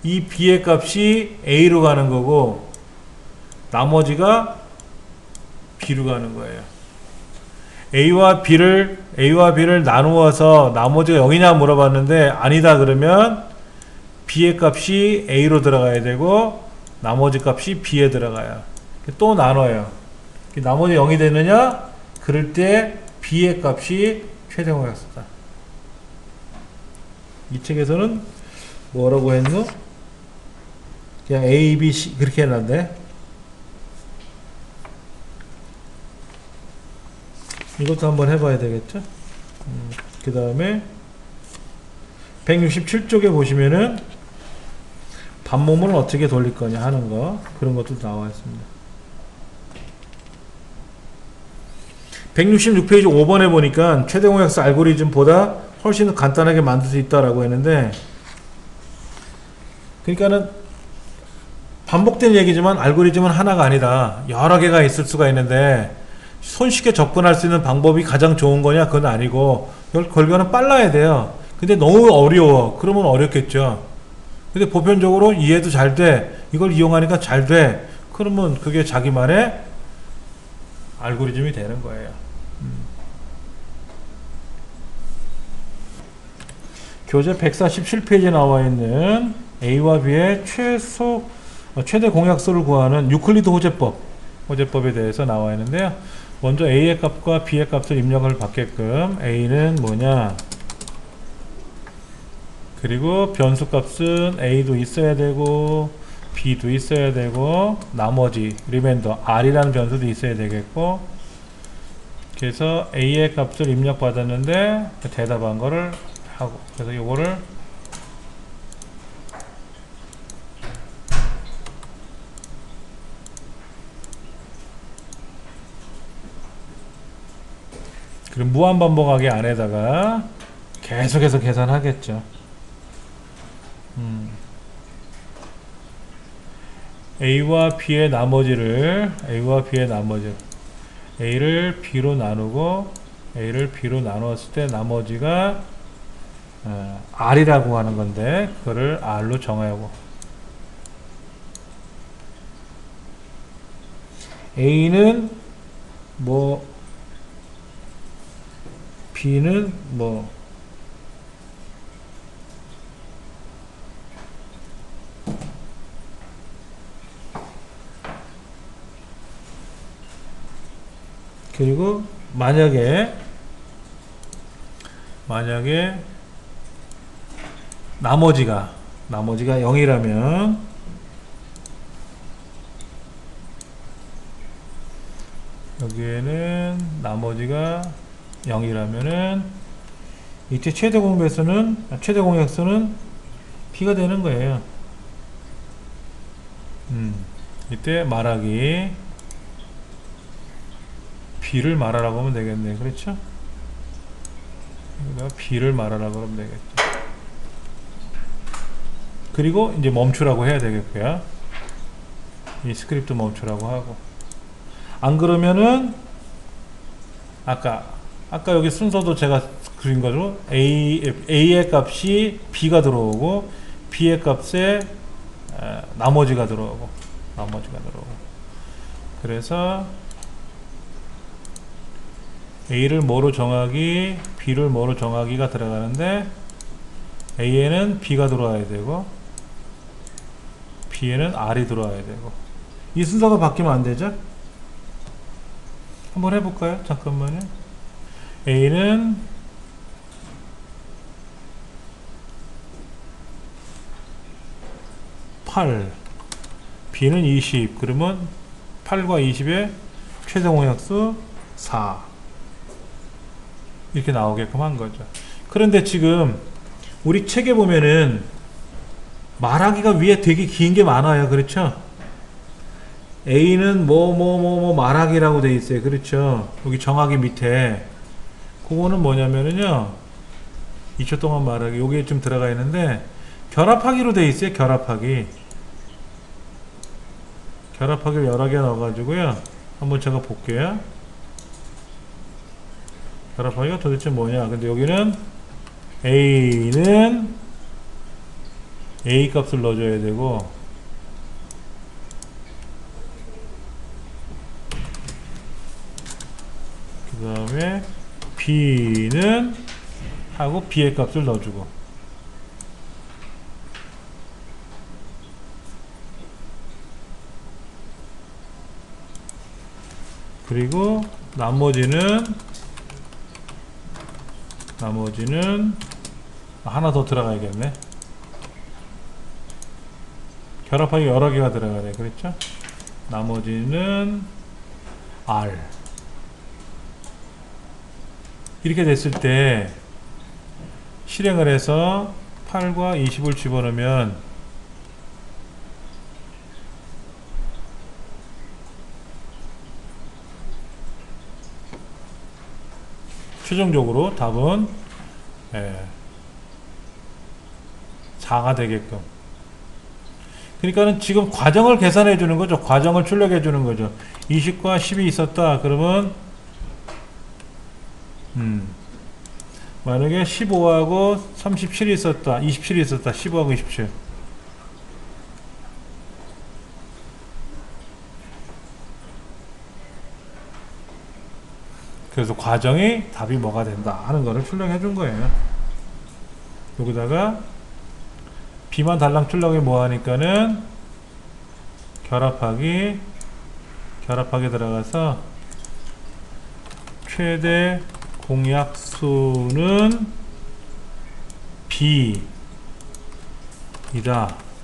이 B의 값이 A로 가는 거고 나머지가 B로 가는 거예요. A와 B를 나누어서 나머지가 0이냐 물어봤는데 아니다 그러면 B의 값이 A로 들어가야 되고 나머지 값이 B에 들어가요. 또 나눠요. 나머지 0이 되느냐? 그럴 때 B의 값이 최종 공약수다. 이 책에서는 뭐라고 했노? 그냥 A, B, C 그렇게 해놨네. 이것도 한번 해봐야 되겠죠? 그 다음에 167쪽에 보시면은 반모문을 어떻게 돌릴 거냐 하는 거, 그런 것도 나와 있습니다. 166페이지 5번에 보니까 최대 공약수 알고리즘보다 훨씬 간단하게 만들 수 있다라고 했는데, 그러니까는 반복된 얘기지만 알고리즘은 하나가 아니다. 여러 개가 있을 수가 있는데 손쉽게 접근할 수 있는 방법이 가장 좋은 거냐? 그건 아니고 결과는 빨라야 돼요. 근데 너무 어려워. 그러면 어렵겠죠. 근데 보편적으로 이해도 잘 돼. 이걸 이용하니까 잘 돼. 그러면 그게 자기만의 알고리즘이 되는 거예요. 교재 147페이지에 나와 있는 A와 B의 최대 공약수를 구하는 유클리드 호재법에 대해서 나와 있는데요. 먼저 A의 값과 B의 값을 입력을 받게끔 A는 뭐냐, 그리고 변수 값은 A도 있어야 되고 B도 있어야 되고 나머지 리맨더 R이라는 변수도 있어야 되겠고, 그래서 A의 값을 입력 받았는데 대답한 거를 하고, 그래서 요거를 그럼 무한반복하게 안에다가 계속해서 계산하겠죠. A와 B의 나머지를 A를 B로 나누고 A를 B로 나누었을 때 나머지가 R이라고 하는 건데 그거를 R로 정하고, A는 뭐 B는 뭐 그리고 만약에 나머지가 0이라면 여기에는 나머지가 0이라면은 이때 최대 공약수는 B가 되는 거예요. 이때 말하기 B를 말하라고 하면 되겠네. 그렇죠? B를 말하라고 하면 되겠죠. 그리고 이제 멈추라고 해야 되겠고요. 이 스크립트 멈추라고 하고, 안 그러면은 아까 여기 순서도 제가 그린 거죠. A의 값이 B가 들어오고 B의 값에 나머지가 들어오고 그래서 A를 뭐로 정하기, B를 뭐로 정하기가 들어가는데 A에는 B가 들어와야 되고 B에는 R이 들어와야 되고, 이 순서가 바뀌면 안 되죠? 한번 해볼까요? 잠깐만요. A는 8, B는 20, 그러면 8과 20의 최대 공약수 4 이렇게 나오게끔 한 거죠. 그런데 지금 우리 책에 보면은 말하기가 위에 되게 긴 게 많아요. 그렇죠? A는 뭐 말하기라고 돼 있어요. 그렇죠? 여기 정하기 밑에 그거는 뭐냐면은요 2초 동안 말하기 여기에 좀 들어가 있는데 결합하기로 돼 있어요. 결합하기를 여러 개 넣어가지고요 한번 제가 볼게요. 결합하기가 도대체 뭐냐. 근데 여기는 A는 A 값을 넣어줘야 되고 그 다음에 B는 하고 B의 값을 넣어주고 그리고 나머지는 하나 더 들어가야겠네. 결합하기 여러 개가 들어가네. 그렇죠? 나머지는 R 이렇게 됐을 때 실행을 해서 8과 20을 집어넣으면 최종적으로 답은 4가 되게끔. 그러니까는 지금 과정을 계산해 주는 거죠. 과정을 출력해 주는 거죠. 20과 10이 있었다. 그러면 만약에 15하고 37이 있었다. 27이 있었다. 15하고 27. 그래서 과정이 답이 뭐가 된다 하는 거를 출력해 준 거예요. 여기다가 B만 달랑 출력이 뭐 하니까는 결합하기 들어가서 최대 공약수는 B이다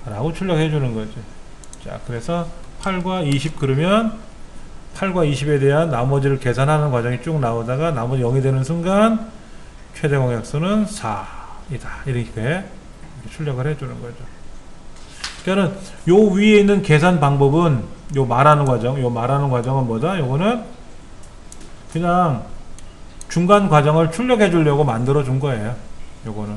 라고 출력해 주는 거죠. 자, 그래서 8과 20 그러면 8과 20에 대한 나머지를 계산하는 과정이 쭉 나오다가 나머지 0이 되는 순간 최대 공약수는 4이다 이렇게 출력을 해 주는 거죠. 그러니까 요 위에 있는 계산 방법은 요 말하는 과정은 뭐다? 요거는 그냥 중간 과정을 출력해 주려고 만들어 준 거예요. 요거는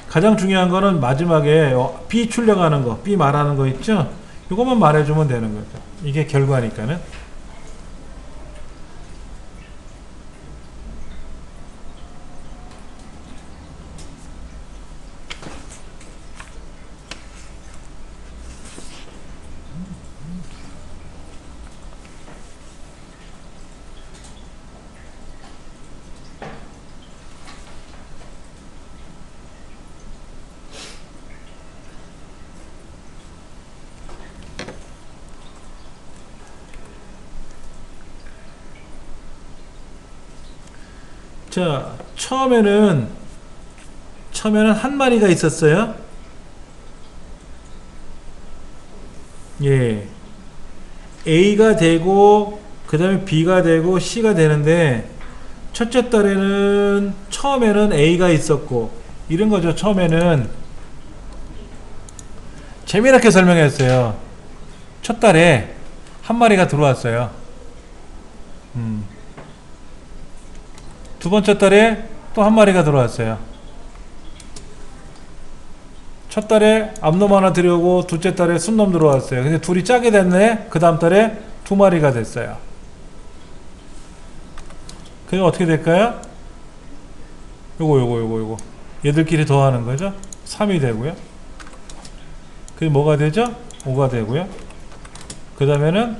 가장 중요한 거는 마지막에 B 출력하는 거, B 말하는 거 있죠? 요것만 말해주면 되는 거죠. 이게 결과니까는. 자, 처음에는 한 마리가 있었어요. 예. A가 되고 그 다음에 B가 되고 C가 되는데 첫째 달에는 처음에는 A가 있었고 이런 거죠. 처음에는 재미있게 설명했어요. 첫 달에 한 마리가 들어왔어요. 두 번째 달에 또 한 마리가 들어왔어요. 첫 달에 암놈 하나 들여오고 둘째 달에 순놈 들어왔어요. 근데 둘이 짝이 됐네. 그 다음 달에 두 마리가 됐어요. 그게 어떻게 될까요? 요거 얘들끼리 더하는 거죠. 3이 되고요. 그게 뭐가 되죠? 5가 되고요. 그 다음에는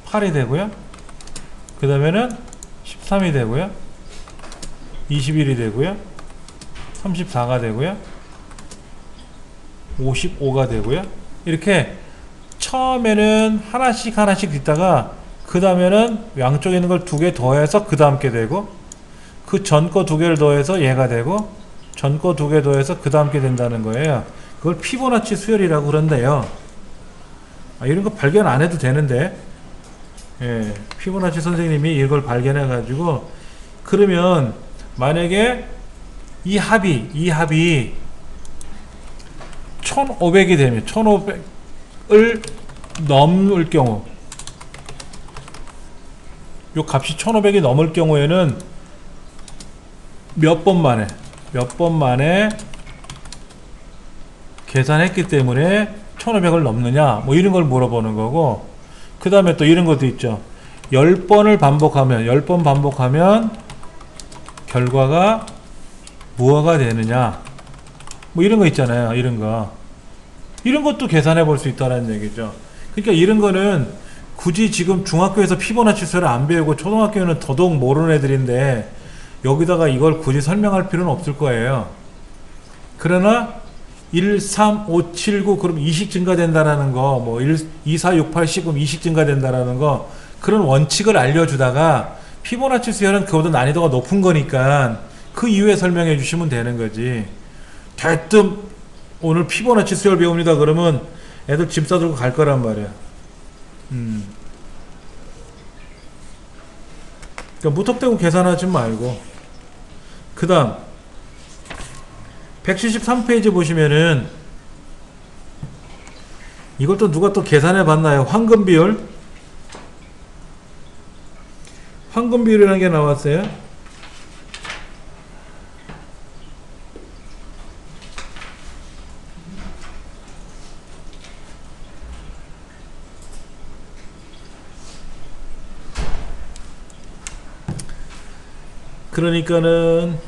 8이 되고요. 그 다음에는 13이 되고요. 21이 되고요. 34가 되고요. 55가 되고요. 이렇게 처음에는 하나씩 있다가 그 다음에는 양쪽에 있는 걸 두 개 더해서 그 다음 게 되고 그 전 거 두 개를 더해서 얘가 되고 전 거 두 개 더해서 그 다음 게 된다는 거예요. 그걸 피보나치 수열이라고 그런대요. 이런 거 발견 안 해도 되는데 피보나치 선생님이 이걸 발견해 가지고 그러면 만약에 이 합이 1500이 되면 1500을 넘을 경우, 요 값이 1500이 넘을 경우에는 몇 번 만에 계산했기 때문에 1500을 넘느냐, 뭐 이런 걸 물어보는 거고, 그 다음에 또 이런 것도 있죠. 10번 반복하면 결과가 무엇가 되느냐, 뭐 이런 거 있잖아요. 이런 것도 계산해 볼 수 있다는 얘기죠. 그러니까 이런 거는 굳이 지금 중학교에서 피보나치 수를 안 배우고 초등학교는 더더욱 모르는 애들인데 여기다가 이걸 굳이 설명할 필요는 없을 거예요. 그러나 1, 3, 5, 7, 9 그럼 2씩 증가된다라는 거, 뭐 1, 2, 4, 6, 8, 10 그럼 2씩 증가된다라는 거, 그런 원칙을 알려주다가 피보나치 수열은 그보다 난이도가 높은 거니까 그 이후에 설명해 주시면 되는 거지. 대뜸 오늘 피보나치 수열 배웁니다 그러면 애들 짐 싸들고 갈 거란 말이야. 그러니까 무턱대고 계산하지 말고. 그 다음 173페이지 보시면은 이것도 누가 또 계산해 봤나요? 황금 비율이라는 게 나왔어요. 그러니까는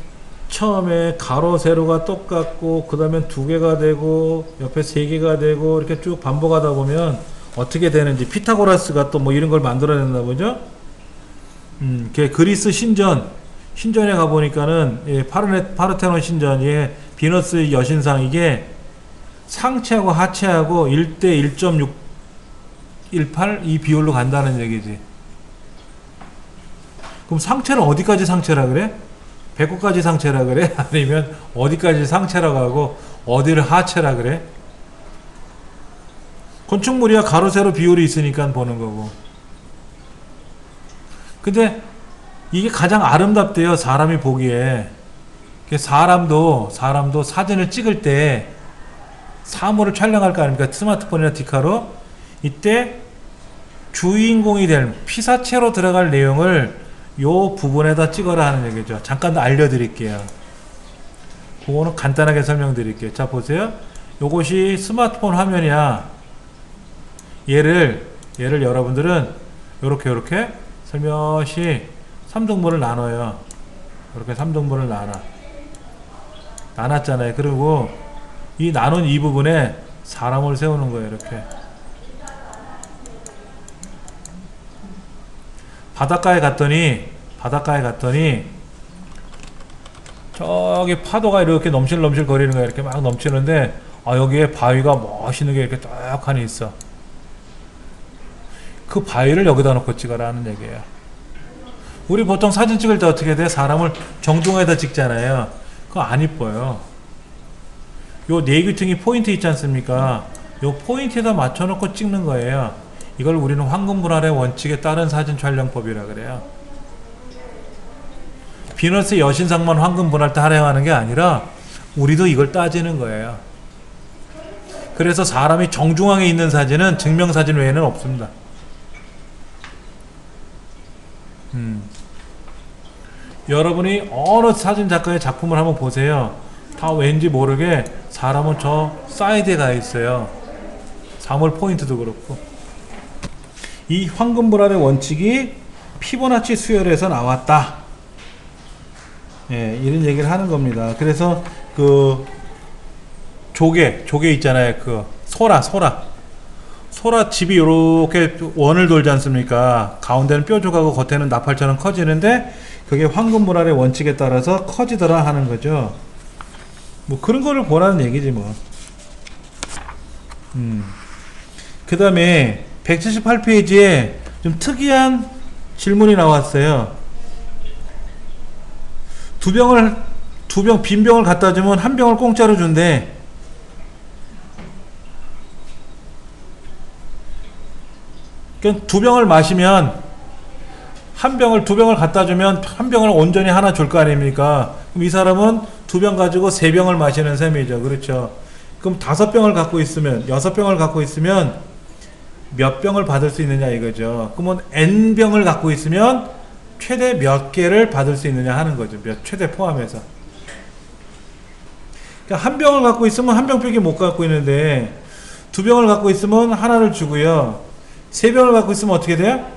처음에 가로 세로가 똑같고 그 다음에 2개가 되고 옆에 3개가 되고 이렇게 쭉 반복하다 보면 어떻게 되는지, 피타고라스가 또 뭐 이런 걸 만들어냈나 보죠. 그리스 신전에 가보니까는, 예, 파르테논 신전, 예, 비너스 여신상, 이게 상체하고 하체하고 1대 1.618 이 비율로 간다는 얘기지. 그럼 상체는 어디까지 상체라 그래? 배꼽까지 상체라 그래? 아니면 어디까지 상체라고 하고 어디를 하체라 그래? 건축물이야 가로 세로 비율이 있으니까 보는 거고. 근데 이게 가장 아름답대요, 사람이 보기에. 사람도 사진을 찍을 때 사물을 촬영할 거 아닙니까? 스마트폰이나 디카로. 이때 주인공이 될 피사체로 들어갈 내용을 요 부분에다 찍어라 하는 얘기죠. 잠깐 더 알려드릴게요. 그거는 간단하게 설명드릴게요. 자, 보세요. 요것이 스마트폰 화면이야. 얘를 여러분들은 요렇게 살며시 3등분을 나눠요. 이렇게 3등분을 나눴잖아요. 그리고 이 나눈 이 부분에 사람을 세우는 거예요. 이렇게 바닷가에 갔더니 저기 파도가 이렇게 넘실넘실 거리는 거야. 이렇게 막 넘치는데, 아, 여기에 바위가 멋있는 게 이렇게 떡하니 있어. 그 바위를 여기다 놓고 찍어라는 얘기예요. 우리 보통 사진 찍을 때 어떻게 돼? 사람을 정중에다 찍잖아요. 그거 안 이뻐요. 요 내귀퉁이 포인트 있지 않습니까? 요 포인트에다 맞춰놓고 찍는 거예요. 이걸 우리는 황금분할의 원칙에 따른 사진 촬영법이라 그래요. 비너스 여신상만 황금분할 때 활용하는 게 아니라 우리도 이걸 따지는 거예요. 그래서 사람이 정중앙에 있는 사진은 증명사진 외에는 없습니다. 여러분이 어느 사진 작가의 작품을 한번 보세요. 다 왠지 모르게 사람은 저 사이드에 가 있어요. 사물 포인트도 그렇고. 이 황금분할의 원칙이 피보나치 수열에서 나왔다. 예, 이런 얘기를 하는 겁니다. 그래서 그 조개 있잖아요. 그 소라 집이 이렇게 원을 돌지 않습니까? 가운데는 뾰족하고 겉에는 나팔처럼 커지는데 그게 황금분할의 원칙에 따라서 커지더라 하는 거죠. 뭐 그런 거를 보라는 얘기지 뭐. 그 다음에 178페이지에 좀 특이한 질문이 나왔어요. 빈 병을 갖다 주면 한 병을 공짜로 준대. 그러니까 2병을 마시면 한 병을 두 병을 갖다 주면 한 병을 온전히 하나 줄 거 아닙니까? 그럼 이 사람은 두 병 가지고 세 병을 마시는 셈이죠. 그렇죠? 그럼 다섯 병을 갖고 있으면, 여섯 병을 갖고 있으면 몇 병을 받을 수 있느냐 이거죠. 그러면 n 병을 갖고 있으면 최대 몇 개를 받을 수 있느냐 하는 거죠. 최대 포함해서. 그러니까 한 병을 갖고 있으면 한 병밖에 못 갖고 있는데, 두 병을 갖고 있으면 하나를 주고요. 세 병을 갖고 있으면 어떻게 돼요?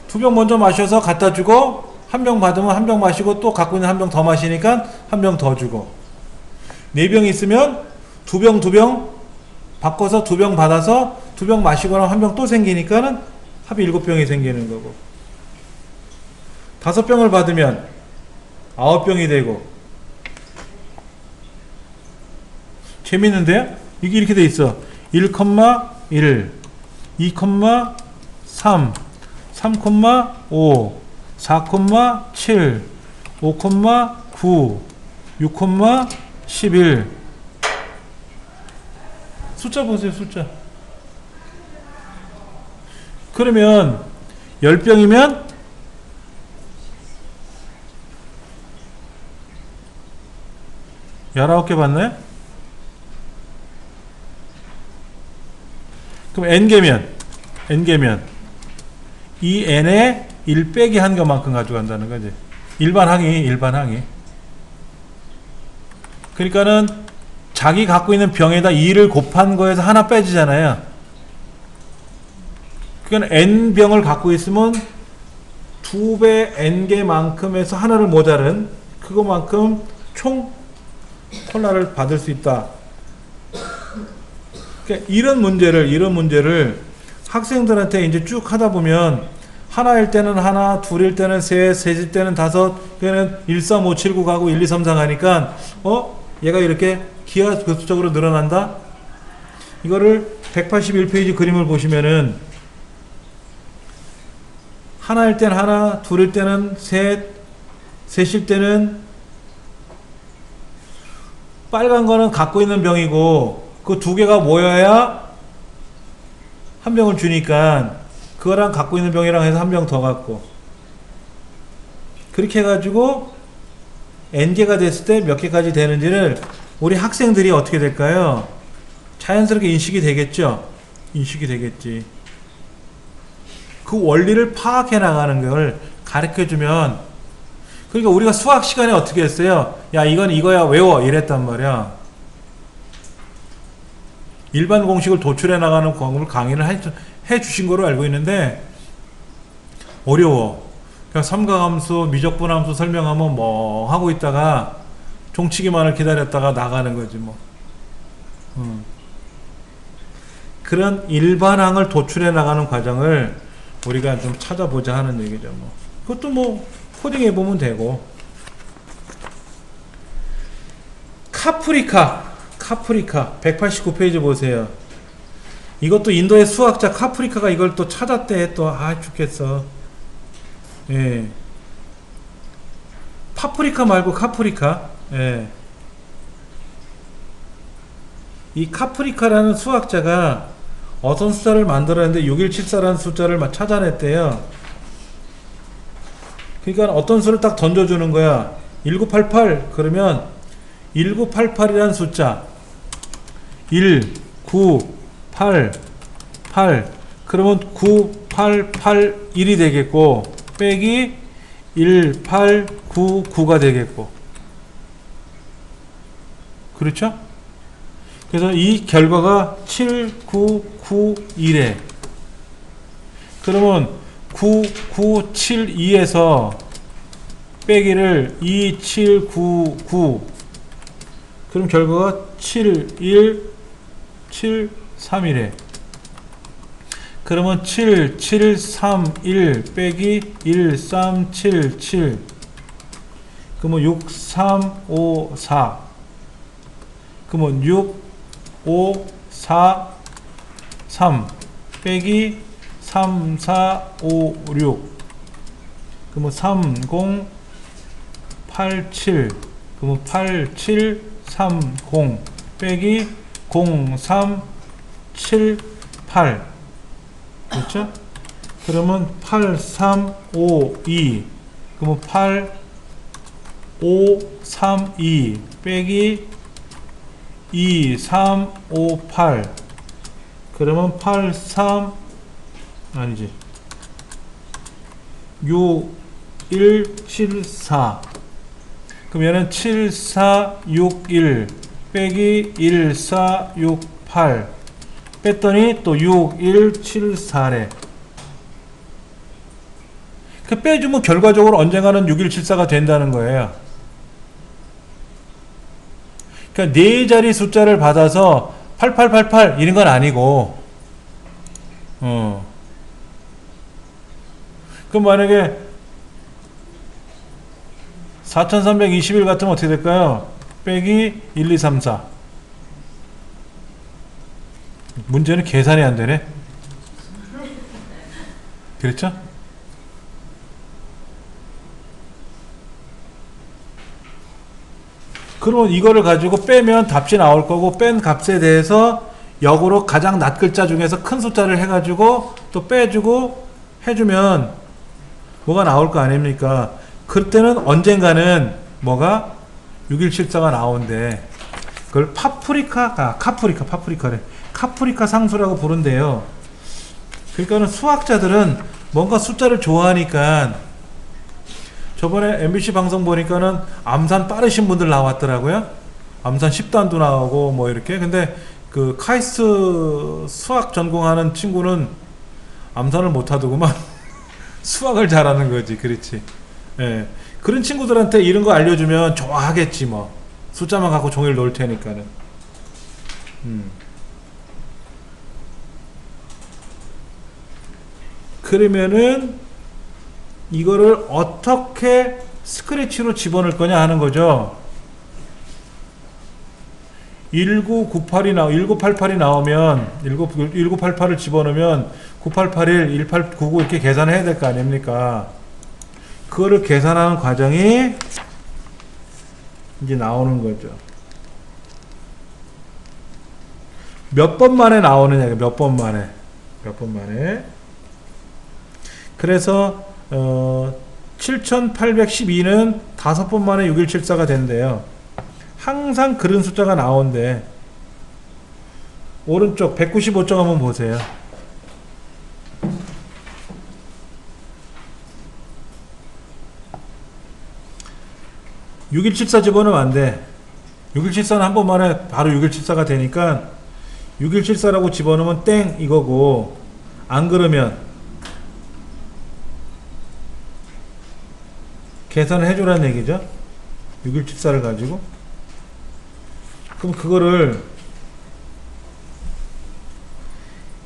두 병 먼저 마셔서 갖다 주고, 한 병 받으면 한 병 마시고, 또 갖고 있는 한 병 더 마시니까 한 병 더 주고, 네 병 있으면 두 병 바꿔서 두 병 받아서 두 병 마시거나 한 병 또 생기니까는 합이 7병이 생기는 거고, 다섯 병을 받으면 9병이 되고. 재밌는데요? 이게 이렇게 돼 있어. 1,1, 2,3, 3,5, 4,7, 5,9, 6,11. 숫자 보세요, 숫자. 그러면 10병이면 19개 받나요? 그럼 n개면 이 n에 1 빼기 한 것만큼 가져간다는 거지. 일반 항이. 그러니까는 자기 갖고 있는 병에다 2를 곱한 거에서 하나 빼지잖아요. 그러니까 n병을 갖고 있으면 2배 n개만큼에서 하나를 모자른 그거만큼 총 콜라를 받을 수 있다. 그러니까 이런 문제를 학생들한테 이제 쭉 하다 보면, 하나일 때는 하나, 둘일 때는 셋, 셋일 때는 다섯, 그러면 1, 3, 5, 7, 9 가고 1, 2, 3, 4 가니까 얘가 이렇게 기하급수적으로 늘어난다. 이거를 181페이지 그림을 보시면은, 하나일 때는 하나, 둘일 때는 셋, 셋일 때는, 빨간 거는 갖고 있는 병이고 그 두 개가 모여야 한 병을 주니까 그거랑 갖고 있는 병이랑 해서 한 병 더 갖고, 그렇게 해가지고 n개가 됐을 때 몇 개까지 되는지를 우리 학생들이 어떻게 될까요? 자연스럽게 인식이 되겠죠? 인식이 되겠지. 그 원리를 파악해 나가는 걸 가르쳐주면, 그러니까 우리가 수학 시간에 어떻게 했어요? 야, 이건 이거야, 외워, 이랬단 말이야. 일반 공식을 도출해 나가는 과목을 강의를 해 주신 거로 알고 있는데 어려워. 그냥 삼각함수, 미적분함수 설명하면 뭐 하고 있다가 종치기만을 기다렸다가 나가는 거지 뭐. 그런 일반항을 도출해 나가는 과정을 우리가 좀 찾아보자 하는 얘기죠. 뭐. 그것도 뭐 코딩해 보면 되고. 카프리카 189페이지 보세요. 이것도 인도의 수학자 카프리카가 이걸 또 찾았대. 또 죽겠어. 예. 파프리카 말고 카프리카. 예. 이 카프리카라는 수학자가 어떤 숫자를 만들었는데 6174라는 숫자를 막 찾아냈대요. 그러니까 어떤 수를 딱 던져주는 거야. 1988 그러면 1988이라는 숫자 1, 9, 8, 8 그러면 9, 8, 8, 1이 되겠고 빼기 1, 8, 9, 9가 되겠고, 그렇죠? 그래서 이 결과가 7, 9, 9, 1에 그러면 9, 9, 7, 2에서 빼기를 2, 7, 9, 9 그럼 결과가 7, 1, 7, 3, 1에 그러면 7, 7, 3, 1 빼기 1, 3, 7, 7 그러면 6, 3, 5, 4 그러면 6, 5, 4, 3 빼기 3, 4, 5, 6 그러면 3, 0, 8, 7 그러면 8, 7, 3, 0 빼기 0, 3, 7, 8 그렇죠? 그러면 8352 그러면 8532 빼기 2358 그러면 83 아니지 6174 그럼 얘는 7461 빼기 1468 뺐더니 또 6174래. 그 빼주면 결과적으로 언젠가는 6174가 된다는 거예요. 그러니까 네 자리 숫자를 받아서 8888 이런 건 아니고 그럼 만약에 4321 같으면 어떻게 될까요? 빼기 1234 문제는 계산이 안 되네. 그렇죠? 그러면 이거를 가지고 빼면 답이 나올 거고 뺀 값에 대해서 역으로 가장 낮 글자 중에서 큰 숫자를 해가지고 또 빼주고 해주면 뭐가 나올 거 아닙니까? 그때는 언젠가는 뭐가 6174가 나오는데 그걸 카프리카 상수라고 부른대요. 그러니까는 수학자들은 뭔가 숫자를 좋아하니까 저번에 MBC 방송 보니까는 암산 빠르신 분들 나왔더라고요. 암산 10단도 나오고 뭐 이렇게. 근데 그 카이스트 수학 전공하는 친구는 암산을 못하더구만. 수학을 잘하는 거지. 그렇지. 예. 그런 친구들한테 이런 거 알려주면 좋아하겠지 뭐. 숫자만 갖고 종이를 놓을 테니까는. 그러면은 이거를 어떻게 스크래치로 집어넣을 거냐 하는 거죠. 1988이 나오면 1988을 집어넣으면 9881, 1899 이렇게 계산해야 될 거 아닙니까? 그거를 계산하는 과정이 이제 나오는 거죠. 몇 번 만에 나오느냐, 몇 번 만에. 그래서 7812는 5번 만에 6174가 된대요. 항상 그런 숫자가 나온대. 오른쪽 195쪽 한번 보세요. 6174 집어넣으면 안 돼. 6174는 한 번 만에 바로 6174가 되니까 6174라고 집어넣으면 땡 이거고, 안 그러면 계산을 해주라는 얘기죠. 6174를 가지고. 그럼 그거를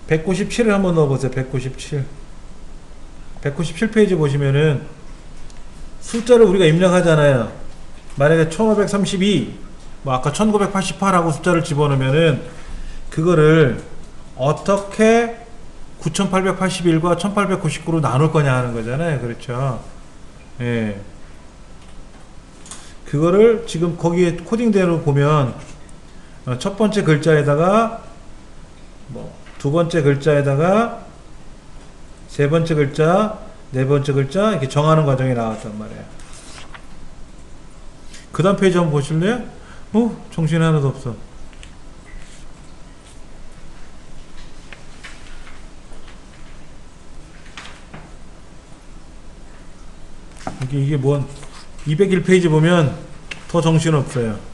197을 한번 넣어보세요. 197페이지 보시면은 숫자를 우리가 입력하잖아요. 만약에 1532 뭐 아까 1988하고 숫자를 집어넣으면은 그거를 어떻게 9881과 1899로 나눌 거냐 하는 거잖아요. 그렇죠. 예. 그거를 지금 거기에 코딩대로 보면 첫 번째 글자에다가 뭐 두 번째 글자에다가 세 번째 글자, 네 번째 글자 이렇게 정하는 과정이 나왔단 말이에요. 그 다음 페이지 한번 보실래요? 정신이 하나도 없어. 이게 뭔 201페이지 보면 더 정신없어요.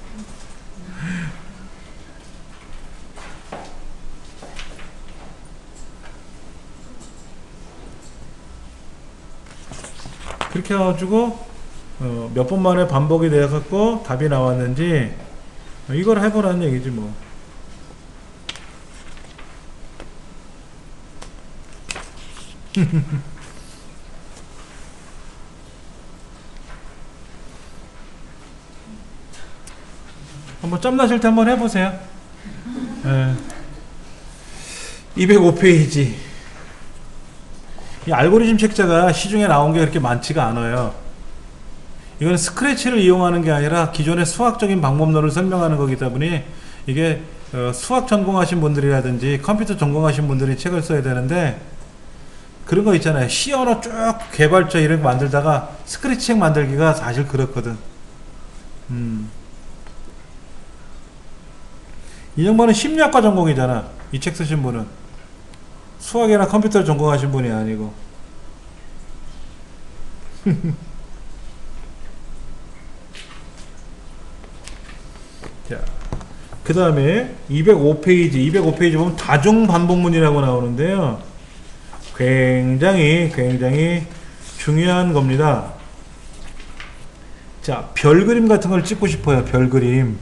그렇게 해가지고 몇 번 만에 반복이 되어갖고 답이 나왔는지 이걸 해보라는 얘기지 뭐. 한번 짬나실 때 한번 해보세요. 205페이지. 이 알고리즘 책자가 시중에 나온 게 그렇게 많지가 않아요. 이건 스크래치를 이용하는 게 아니라 기존의 수학적인 방법론을 설명하는 거기 때문에 이게 수학 전공하신 분들이라든지 컴퓨터 전공하신 분들이 책을 써야 되는데 그런 거 있잖아요. C 언어 쭉 개발자 이런 거 만들다가 스크래치 책 만들기가 사실 그렇거든. 이 양반은 심리학과 전공이잖아. 이 책 쓰신 분은 수학이나 컴퓨터를 전공하신 분이 아니고. 자, 그 다음에 205페이지 보면 다중반복문이라고 나오는데요. 굉장히 중요한 겁니다. 자, 별 그림 같은 걸 찍고 싶어요. 별 그림.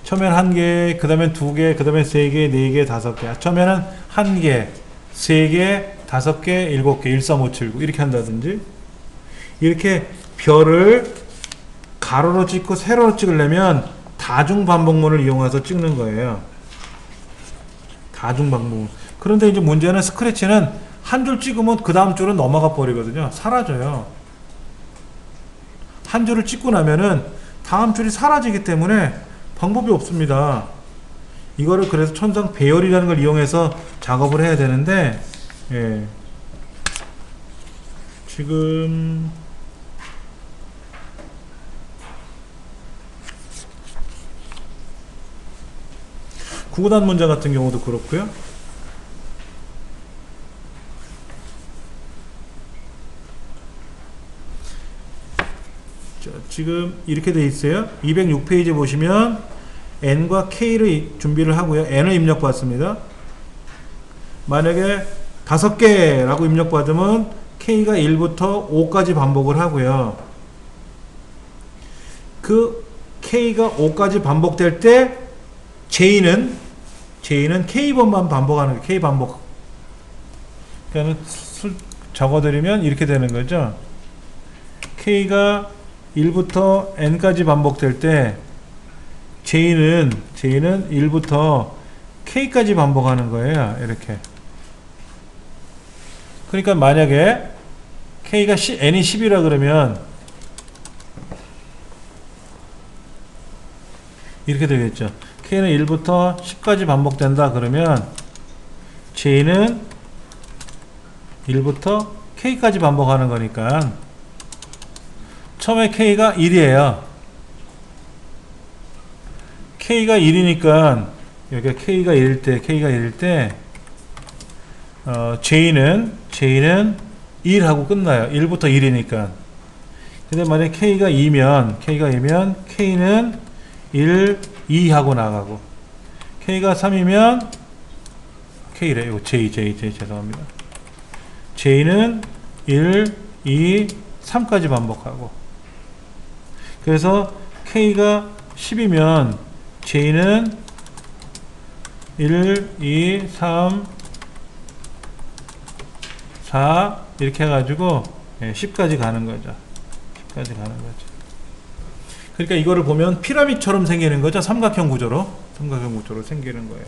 처음엔 1개, 그 다음엔 2개, 그 다음엔 3개, 4개, 5개. 처음에는 1개, 3개, 5개, 7개, 1, 3, 5, 7, 9 이렇게 한다든지, 이렇게 별을 가로로 찍고 세로로 찍으려면 다중반복문을 이용해서 찍는 거예요. 다중반복문. 그런데 이제 문제는 스크래치는 한 줄 찍으면 그 다음 줄은 넘어가 버리거든요. 사라져요. 한 줄을 찍고 나면은 다음 줄이 사라지기 때문에 방법이 없습니다. 이거를 그래서 천상 배열이라는 걸 이용해서 작업을 해야 되는데, 예. 지금 구구단 문장 같은 경우도 그렇고요. 자, 지금 이렇게 돼 있어요. 206페이지 보시면 n과 k를 준비를 하고요. n을 입력받습니다. 만약에 5개라고 입력받으면 k가 1부터 5까지 반복을 하고요. 그 k가 5까지 반복될 때 j는 k번만 반복하는 거예요. k 반복. 그러니까 적어드리면 이렇게 되는 거죠. k가 1부터 n까지 반복될 때 j는 1부터 k까지 반복하는 거예요. 이렇게. 그러니까 만약에 k가 n이 10이라 그러면 이렇게 되겠죠. k는 1부터 10까지 반복된다 그러면 j는 1부터 k까지 반복하는 거니까 처음에 k가 1이에요. k가 1이니까 여기가 k가 1일 때 j는 1하고 끝나요. 1부터 1이니까. 근데 만약에 k가 2면 k는 1, 2 하고 나가고, k가 3이면 k래. 이거 j 죄송합니다. j는 1, 2, 3까지 반복하고, 그래서 k가 10이면 j는 1, 2, 3, 4 이렇게 해가지고 10까지 가는 거죠. 10까지 가는 거죠. 그러니까 이거를 보면 피라미드처럼 생기는 거죠. 삼각형 구조로 생기는 거예요.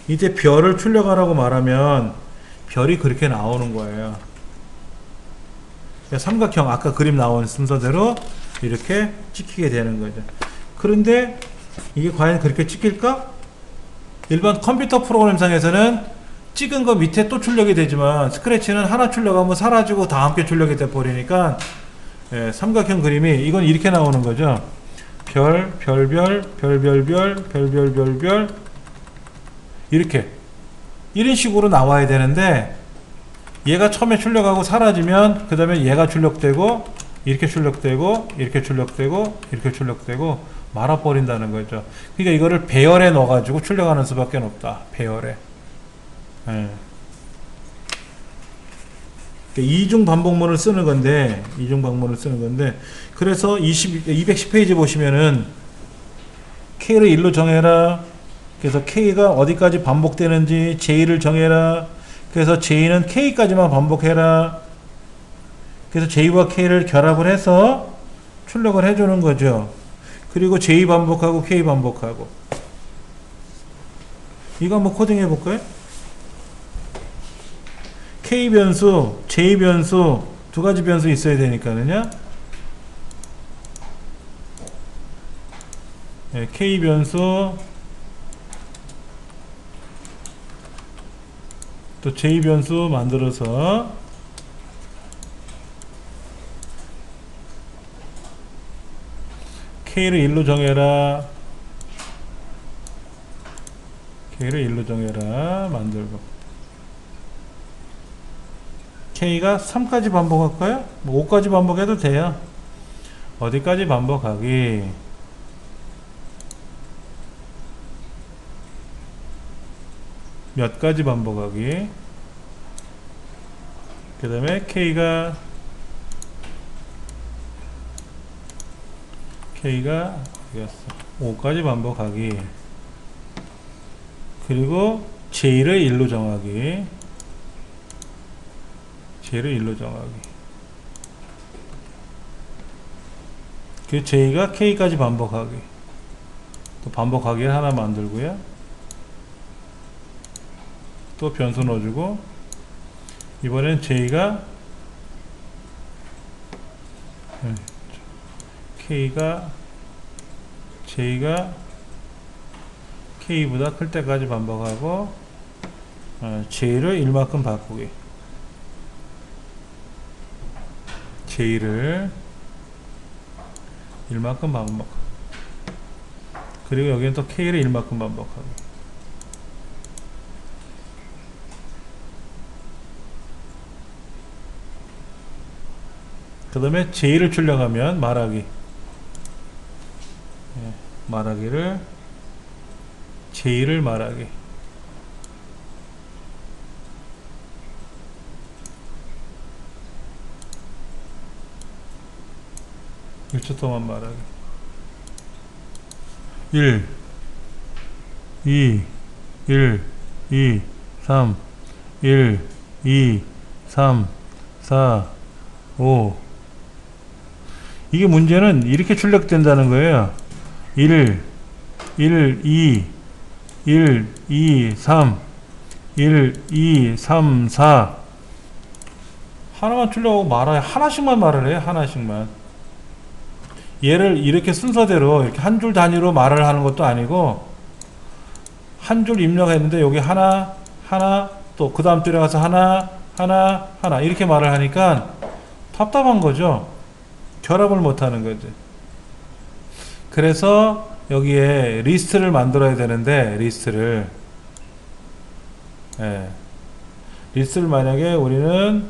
이제 별을 출력하라고 말하면 별이 그렇게 나오는 거예요. 그러니까 삼각형 아까 그림 나온 순서대로 이렇게 찍히게 되는 거죠. 그런데 이게 과연 그렇게 찍힐까? 일반 컴퓨터 프로그램상에서는 찍은 거 밑에 또 출력이 되지만 스크래치는 하나 출력하면 사라지고 다 함께 출력이 돼 버리니까 삼각형 그림이 이건 이렇게 나오는 거죠. 별 이렇게 이런 식으로 나와야 되는데 얘가 처음에 출력하고 사라지면 그 다음에 얘가 출력되고 이렇게 출력되고 이렇게 출력되고 이렇게 출력되고 말아버린다는 거죠. 그러니까 이거를 배열에 넣어가지고 출력하는 수밖에 없다. 배열에. 이중 반복문을 쓰는 건데, 그래서 210페이지 보시면은 k를 1로 정해라. 그래서 k가 어디까지 반복되는지 j를 정해라. 그래서 j는 k까지만 반복해라. 그래서 j와 k를 결합을 해서 출력을 해주는 거죠. 그리고 j 반복하고 k 반복하고. 이거 한번 코딩 해볼까요? k 변수, j 변수 두 가지 변수 있어야 되니까는요. k 변수 또 j 변수 만들어서 k를 1로 정해라. k를 1로 정해라. 만들고 k가 3까지 반복할까요? 뭐 5까지 반복해도 돼요. 어디까지 반복하기? 몇 가지 반복하기? 그 다음에 k가 5까지 반복하기. 그리고 j를 1로 정하기. j를 1로 정하기. 그 j가 k까지 반복하기. 또 반복하기를 하나 만들고요. 또 변수 넣어주고, 이번엔 j가 j가 k보다 클 때까지 반복하고, j를 1만큼 바꾸기. j를 1만큼 반복. 그리고 여기는 또 k를 1만큼 반복하기. 그 다음에 j를 출력하면 말하기. 말하기를 j를 말하기. 1초 동안 말하기. 1 2 1 2 3 1 2 3 4 5. 이게 문제는 이렇게 출력된다는 거예요. 1 2 3 1 2 3 4. 하나만 출력하고 말아요. 하나씩만 말을 해요. 하나씩만. 얘를 이렇게 순서대로 이렇게 한 줄 단위로 말을 하는 것도 아니고, 한 줄 입력했는데 여기 하나 또 그 다음 줄에 가서 하나 이렇게 말을 하니까 답답한 거죠. 결합을 못 하는 거지. 그래서 여기에 리스트를 만들어야 되는데, 리스트를 만약에 우리는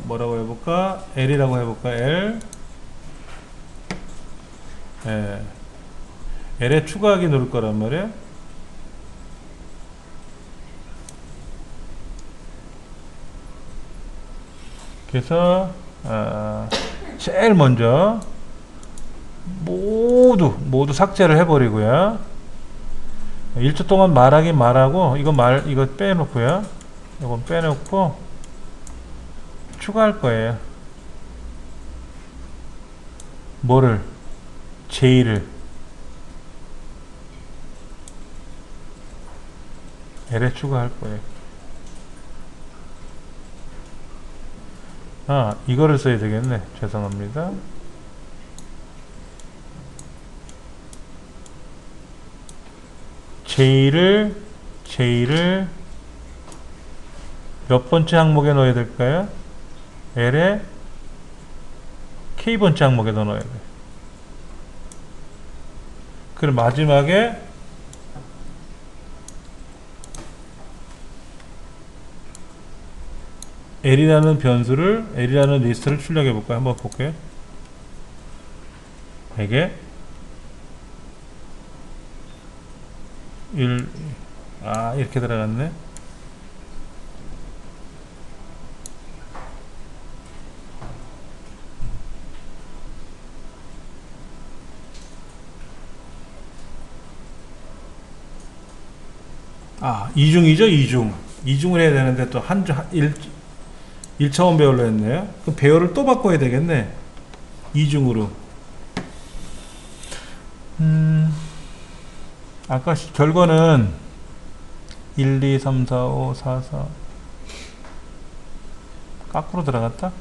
뭐라고 해볼까? L이라고 해볼까? L에 추가하기 누를 거란 말이에요. 그래서 제일 먼저 모두 삭제를 해버리고요. 1초 동안 말하기 말하고, 이거 빼놓고요. 이건 빼놓고 추가할 거예요. 뭐를? j를 L에 추가할 거예요. 이거를 써야 되겠네. 죄송합니다. j를 몇 번째 항목에 넣어야 될까요? L에 k번째 항목에 넣어야 돼요. 그리고 마지막에 L이라는 리스트를 출력해 볼까요? 한번 볼게요. 이게 1 이렇게 들어갔네. 이중이죠. 이중을 해야 되는데 또 1차원 배열로 했네요. 그럼 배열을 또 바꿔야 되겠네. 이중으로. 아까 결과는 1, 2, 3, 4, 5, 4, 4 거꾸로 들어갔다?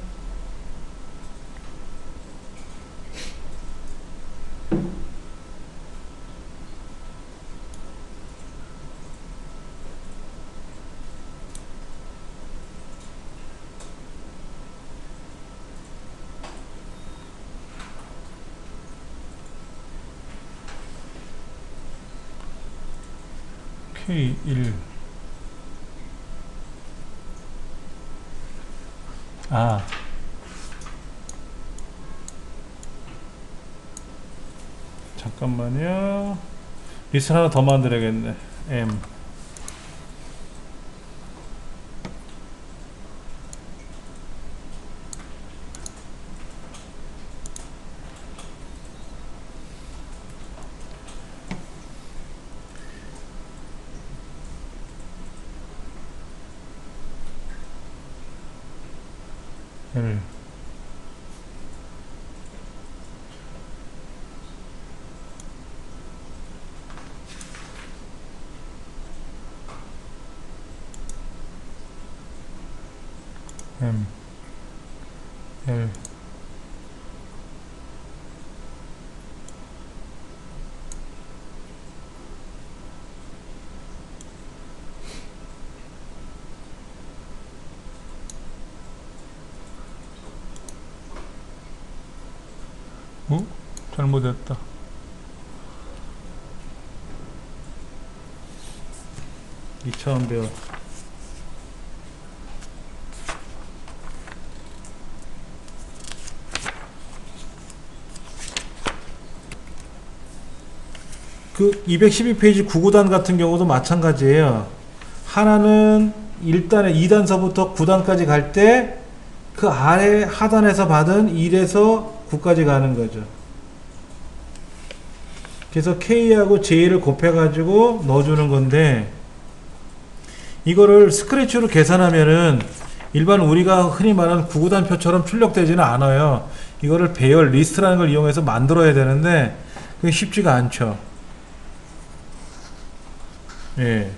K1 아 잠깐만요. 리스트 하나 더 만들어야겠네. M L M L 잘못했다. 이차원 배워. 그 212페이지 9구단 같은 경우도 마찬가지예요. 하나는 1단에 2단서부터 9단까지 갈 때 그 아래 하단에서 받은 1에서 9까지 가는 거죠. 그래서 K하고 J를 곱해가지고 넣어주는 건데, 이거를 스크래치로 계산하면은 일반 우리가 흔히 말하는 9구단표처럼 출력되지는 않아요. 이거를 배열 리스트라는 걸 이용해서 만들어야 되는데 그게 쉽지가 않죠. 예.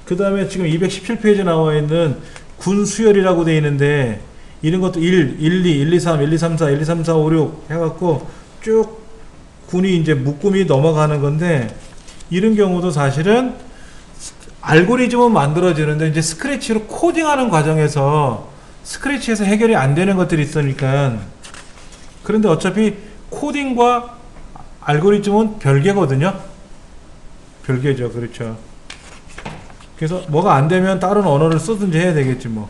그 다음에 지금 217페이지 나와 있는 군 수열이라고 되어 있는데, 이런 것도 1, 1, 2, 1, 2, 3, 1, 2, 3, 4, 1, 2, 3, 4, 5, 6 해갖고 쭉 군이 이제 묶음이 넘어가는 건데, 이런 경우도 사실은 알고리즘은 만들어지는데 이제 스크래치로 코딩하는 과정에서 스크래치에서 해결이 안 되는 것들이 있으니까. 그런데 어차피 코딩과 알고리즘은 별개거든요. 별개죠. 그렇죠. 그래서 뭐가 안 되면 다른 언어를 쓰든지 해야 되겠지 뭐.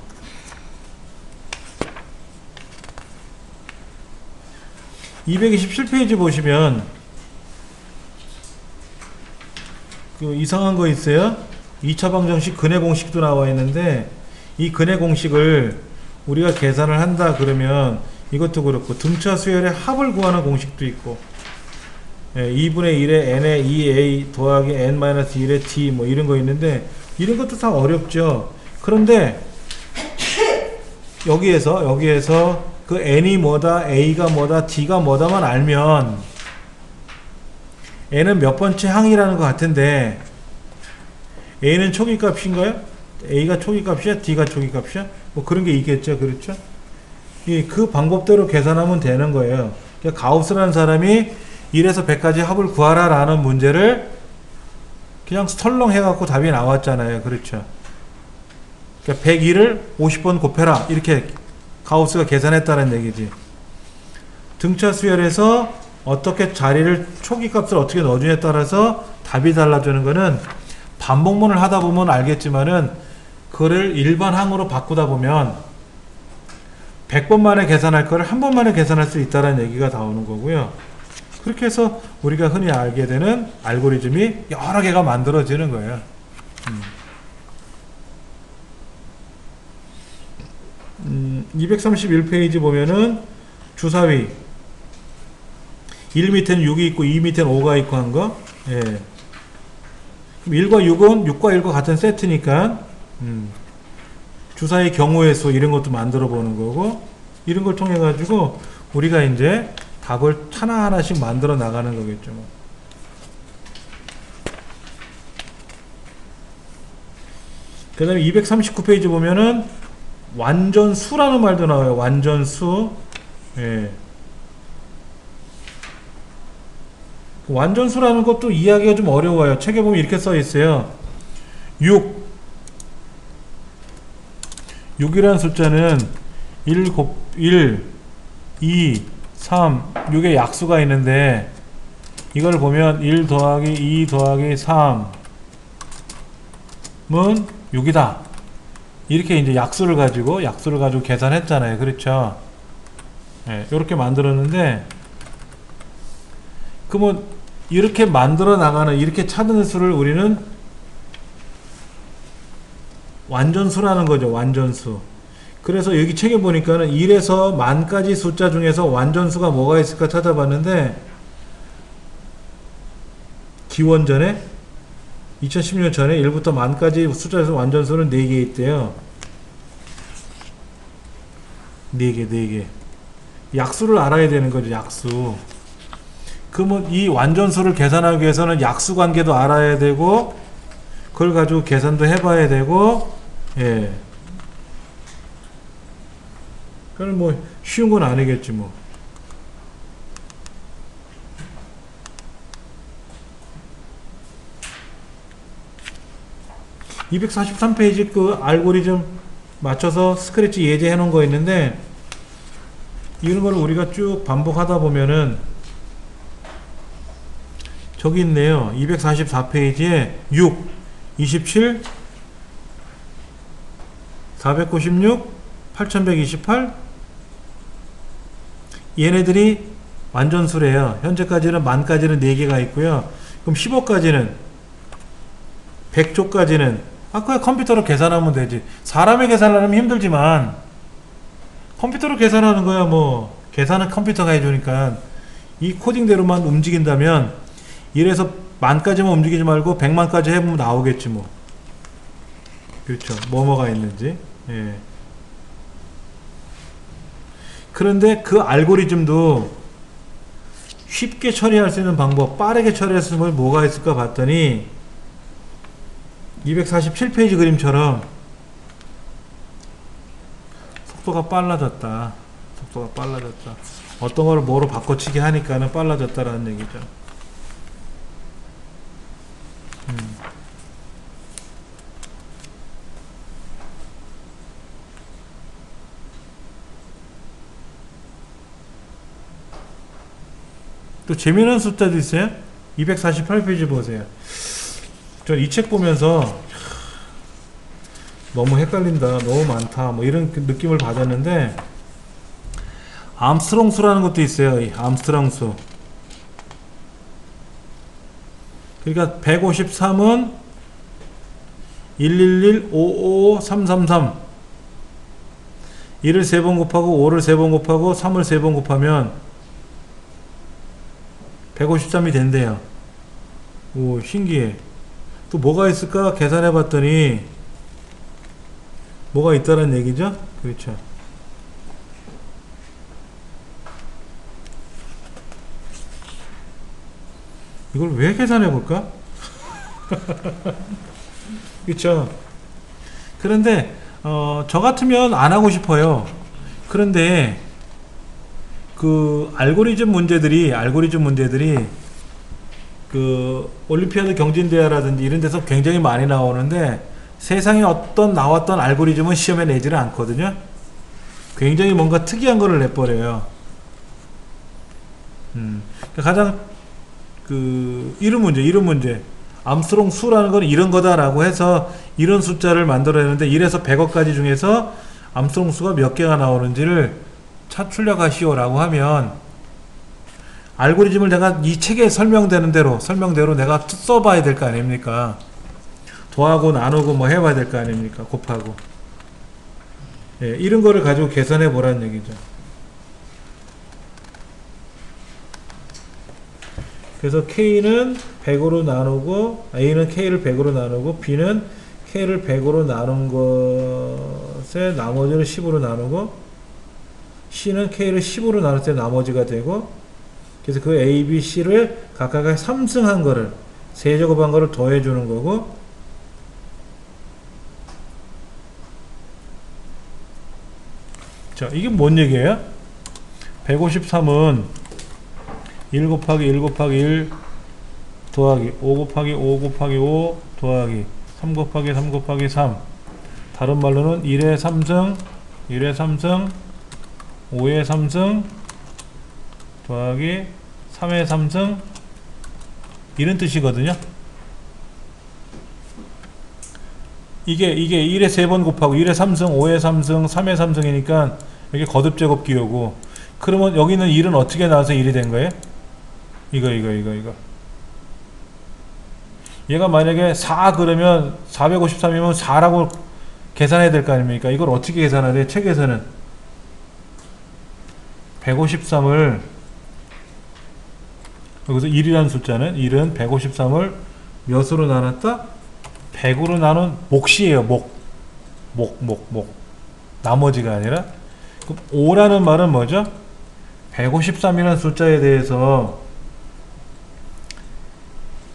(227페이지) 보시면 그 이상한 거 있어요. 2차 방정식 근해 공식도 나와 있는데, 이 근해 공식을 우리가 계산을 한다 그러면 이것도 그렇고, 등차 수열의 합을 구하는 공식도 있고, 2분의 1에 n의 2a 더하기 n-1의 d 뭐 이런 거 있는데, 이런 것도 다 어렵죠. 그런데 여기에서 그 n이 뭐다, a가 뭐다, d가 뭐다만 알면 n은 몇 번째 항이라는 것 같은데, a는 초기값인가요? a가 초기값이야? d가 초기값이야? 뭐 그런 게 있겠죠. 그렇죠? 그 방법대로 계산하면 되는 거예요. 그러니까 가우스라는 사람이 1에서 100까지 합을 구하라 라는 문제를 그냥 설렁 해갖고 답이 나왔잖아요. 그렇죠? 그러니까 101을 50번 곱해라, 이렇게 가우스가 계산했다는 얘기지. 등차 수열에서 어떻게 자리를, 초기값을 어떻게 넣어주냐에 따라서 답이 달라지는 거는 반복문을 하다 보면 알겠지만은, 그를 일반 항으로 바꾸다 보면 100번 만에 계산할 거를 한 번 만에 계산할 수 있다는 얘기가 나오는 거고요. 그렇게 해서 우리가 흔히 알게 되는 알고리즘이 여러 개가 만들어지는 거예요. 231페이지 보면은 주사위 1 밑에는 6이 있고 2 밑에는 5가 있고 한 거. 예. 그럼 1과 6은 6과 1과 같은 세트니까 주사위 경우의 수 이런 것도 만들어 보는 거고, 이런 걸 통해 가지고 우리가 이제 답을 하나하나씩 만들어 나가는 거겠죠. 그 다음에 239페이지 보면은 완전수라는 말도 나와요. 완전수. 예. 완전수라는 것도 이해하기가 좀 어려워요. 책에 보면 이렇게 써 있어요. 6이라는 숫자는 1, 2, 3, 6의 약수가 있는데, 이걸 보면 1 더하기 2 더하기 3은 6이다. 이렇게 이제 약수를 가지고 계산했잖아요. 그렇죠? 예, 이렇게 만들었는데, 그러면 이렇게 만들어 나가는, 이렇게 찾는 수를 우리는 완전수라는 거죠. 완전수. 그래서 여기 책에 보니까는 1에서 만까지 숫자 중에서 완전수가 뭐가 있을까 찾아봤는데, 기원전에 2016년 전에 1부터 만까지 숫자에서 완전수는 4개 있대요. 4개. 약수를 알아야 되는 거죠. 약수. 그러면 이 완전수를 계산하기 위해서는 약수 관계도 알아야 되고, 그걸 가지고 계산도 해봐야 되고, 예. 그건 뭐 쉬운 건 아니겠지 뭐. (243페이지) 그 알고리즘 맞춰서 스크래치 예제해 놓은 거 있는데, 이런 걸 우리가 쭉 반복하다 보면은 저기 있네요. 244페이지에 6, 27, 496, 8128 얘네들이 완전수래요. 현재까지는 만까지는 4개가 있고요. 그럼 15까지는 100조까지는 그냥 컴퓨터로 계산하면 되지. 사람이 계산하면 힘들지만 컴퓨터로 계산하는 거야. 뭐 계산은 컴퓨터가 해주니까 이 코딩대로만 움직인다면 1에서 만까지만 움직이지 말고 100만까지 해보면 나오겠지 뭐. 그렇죠. 뭐가 있는지. 예. 그런데 그 알고리즘도 쉽게 처리할 수 있는 방법, 빠르게 처리할 수 있는 방법이 뭐가 있을까 봤더니 247페이지 그림처럼 속도가 빨라졌다. 어떤 거를 뭐로 바꿔치기 하니까는 빨라졌다라는 얘기죠. 또 재미있는 숫자도 있어요. 248페이지 보세요. 전 이 책 보면서 너무 헷갈린다, 너무 많다, 뭐 이런 느낌을 받았는데, 암스트롱 수라는 것도 있어요. 이 암스트롱 수. 그러니까 153은 111555333 1을 3번 곱하고 5를 3번 곱하고 3을 3번 곱하면 153이 된대요. 오, 신기해. 또 뭐가 있을까 계산해 봤더니 뭐가 있다는 얘기죠. 그렇죠. 이걸 왜 계산해 볼까? 그렇죠. 그런데 저 같으면 안 하고 싶어요. 그런데 그 알고리즘 문제들이 그 올림피아드 경진대회라든지 이런 데서 굉장히 많이 나오는데, 세상에 어떤 나왔던 알고리즘은 시험에 내지를 않거든요. 굉장히 뭔가 특이한 거를 내버려요. 가장 이런 문제 암스트롱 수라는 건 이런 거다라고 해서 이런 숫자를 만들어내는데, 1에서 100억까지 중에서 암스트롱 수가 몇 개가 나오는지를 추려가시오 라고 하면, 알고리즘을 내가 이 책에 설명되는 대로 내가 써봐야 될 거 아닙니까? 더하고 나누고 뭐 해봐야 될 거 아닙니까? 곱하고. 예, 이런 거를 가지고 계산해 보라는 얘기죠. 그래서 K는 100으로 나누고, A는 K를 100으로 나누고, B는 K를 100으로 나눈 것에 나머지를 10으로 나누고, C는 K를 10으로 나눌 때 나머지가 되고, 그래서 그 A, B, C를 각각의 3승한 거를, 세제곱한 거를 더해 주는 거고, 자, 이게 뭔 얘기예요? 153은 1 곱하기 1 곱하기 1 더하기 5 곱하기 5 곱하기 5 더하기 3 곱하기 3 곱하기 3, 다른 말로는 1의 3승 5의 3승 더하기 3의 3승 이런 뜻이거든요. 이게 1에 3번 곱하고 1에 3승, 5에 3승, 3에 3승이니까 이게 거듭제곱 기호고, 그러면 여기는 1은 어떻게 나와서 1이 된 거예요? 이거. 얘가 만약에 4 그러면 453이면 4라고 계산해야 될 거 아닙니까? 이걸 어떻게 계산해야 돼? 책에서는 153을, 여기서 1이라는 숫자는 1은 153을 몇으로 나눴다? 100으로 나눈 몫이에요. 목. 나머지가 아니라. 그럼 5라는 말은 뭐죠? 153이라는 숫자에 대해서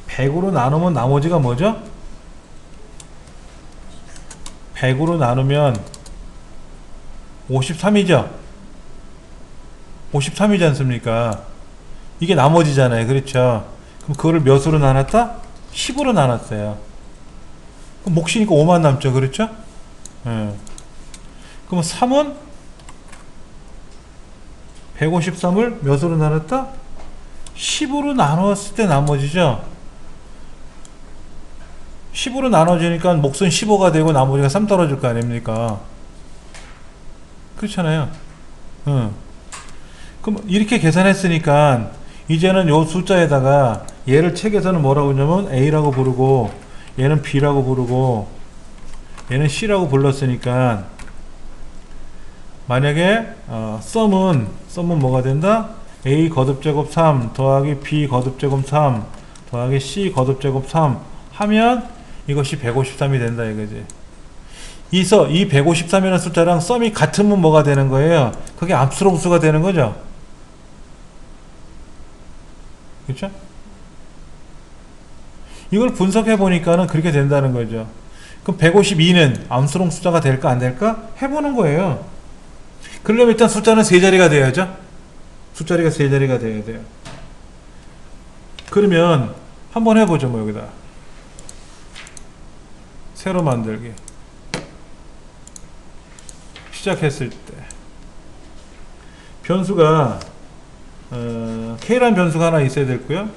100으로 나누면 나머지가 뭐죠? 100으로 나누면 53이죠? 53이지 않습니까? 이게 나머지잖아요. 그렇죠? 그럼 그거를 몇으로 나눴다? 10으로 나눴어요. 그럼 몫이니까 5만 남죠. 그렇죠? 예. 그럼 3은 153을 몇으로 나눴다? 10으로 나누었을 때 나머지죠. 10으로 나눠지니까 몫은 15가 되고 나머지가 3 떨어질 거 아닙니까? 그렇잖아요. 그럼 이렇게 계산했으니까 이제는 요 숫자에다가 얘를 책에서는 뭐라고 하냐면 A라고 부르고, 얘는 B라고 부르고, 얘는 C라고 불렀으니까, 만약에 썸은 뭐가 된다? A 거듭제곱 3 더하기 B 거듭제곱 3 더하기 C 거듭제곱 3 하면 이것이 153이 된다 이거지. 이 153이라는 숫자랑 썸이 같으면 뭐가 되는 거예요? 그게 압수록수가 되는 거죠. 그렇죠? 이걸 분석해 보니까는 그렇게 된다는 거죠. 그럼 152는 암수록 숫자가 될까 안 될까? 해보는 거예요. 그러려면 일단 숫자는 세 자리가 돼야죠. 숫자리가 세 자리가 돼야 돼요. 그러면 한번 해보죠. 뭐 여기다 새로 만들기 시작했을 때 변수가 K라는 변수가 하나 있어야 되고요.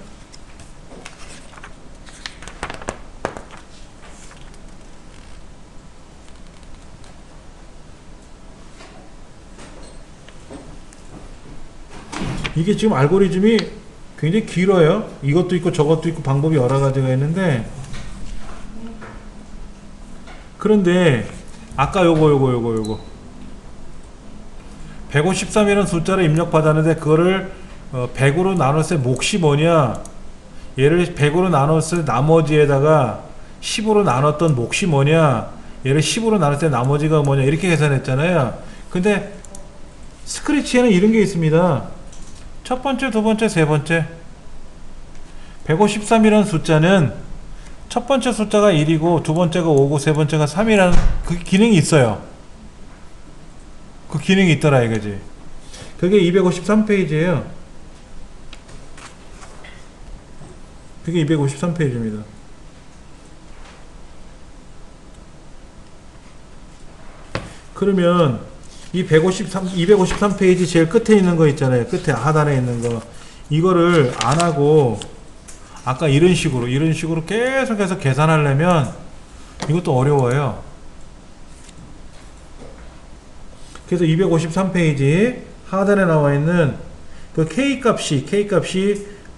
이게 지금 알고리즘이 굉장히 길어요. 이것도 있고 저것도 있고 방법이 여러 가지가 있는데, 그런데 아까 요거 153이라는 숫자를 입력받았는데 그거를 100으로 나눴을 때 몫이 뭐냐, 얘를 100으로 나눴을 때 나머지에다가 10으로 나눴던 몫이 뭐냐, 얘를 10으로 나눴을 때 나머지가 뭐냐, 이렇게 계산했잖아요. 근데 스크래치에는 이런 게 있습니다. 첫 번째, 두 번째, 세 번째. 153이라는 숫자는 첫 번째 숫자가 1이고 두 번째가 5고 세 번째가 3이라는 그 기능이 있어요. 그 기능이 있더라 이거지. 그게 253페이지예요. 그게 253페이지입니다. 그러면 이 253페이지 제일 끝에 있는 거 있잖아요. 끝에 하단에 있는 거. 이거를 안 하고 아까 이런 식으로 계속해서 계산하려면 이것도 어려워요. 그래서 253페이지 하단에 나와 있는 그 K값이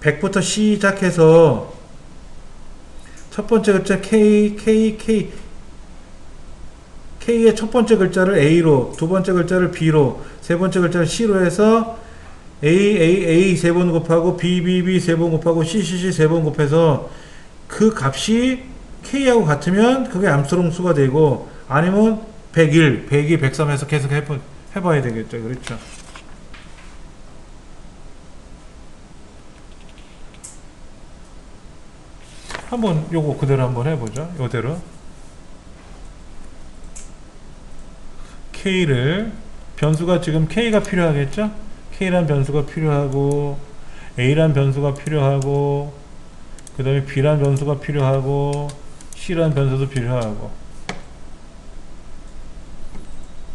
100부터 시작해서 첫 번째 글자 K의 첫 번째 글자를 A로, 두 번째 글자를 B로, 세 번째 글자를 C로 해서 A 세 번 곱하고 B 세 번 곱하고 C 세 번 곱해서 그 값이 K하고 같으면 그게 암수롱수가 되고, 아니면 101, 102, 103 해서 계속 해봐야 되겠죠. 그렇죠. 한번 요거 그대로 한번 해보죠. 요대로 K를, 변수가 지금 K가 필요하겠죠? K란 변수가 필요하고, A란 변수가 필요하고, 그 다음에 B란 변수가 필요하고, C란 변수도 필요하고,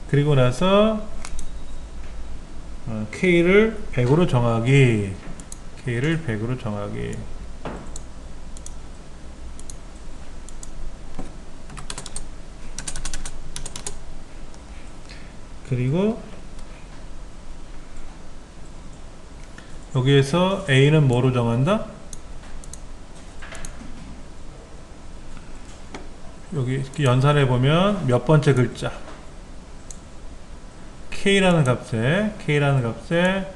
그리고 나서 K를 100으로 정하기, 그리고 여기에서 A는 뭐로 정한다? 여기 연산해 보면 몇 번째 글자 K라는 값에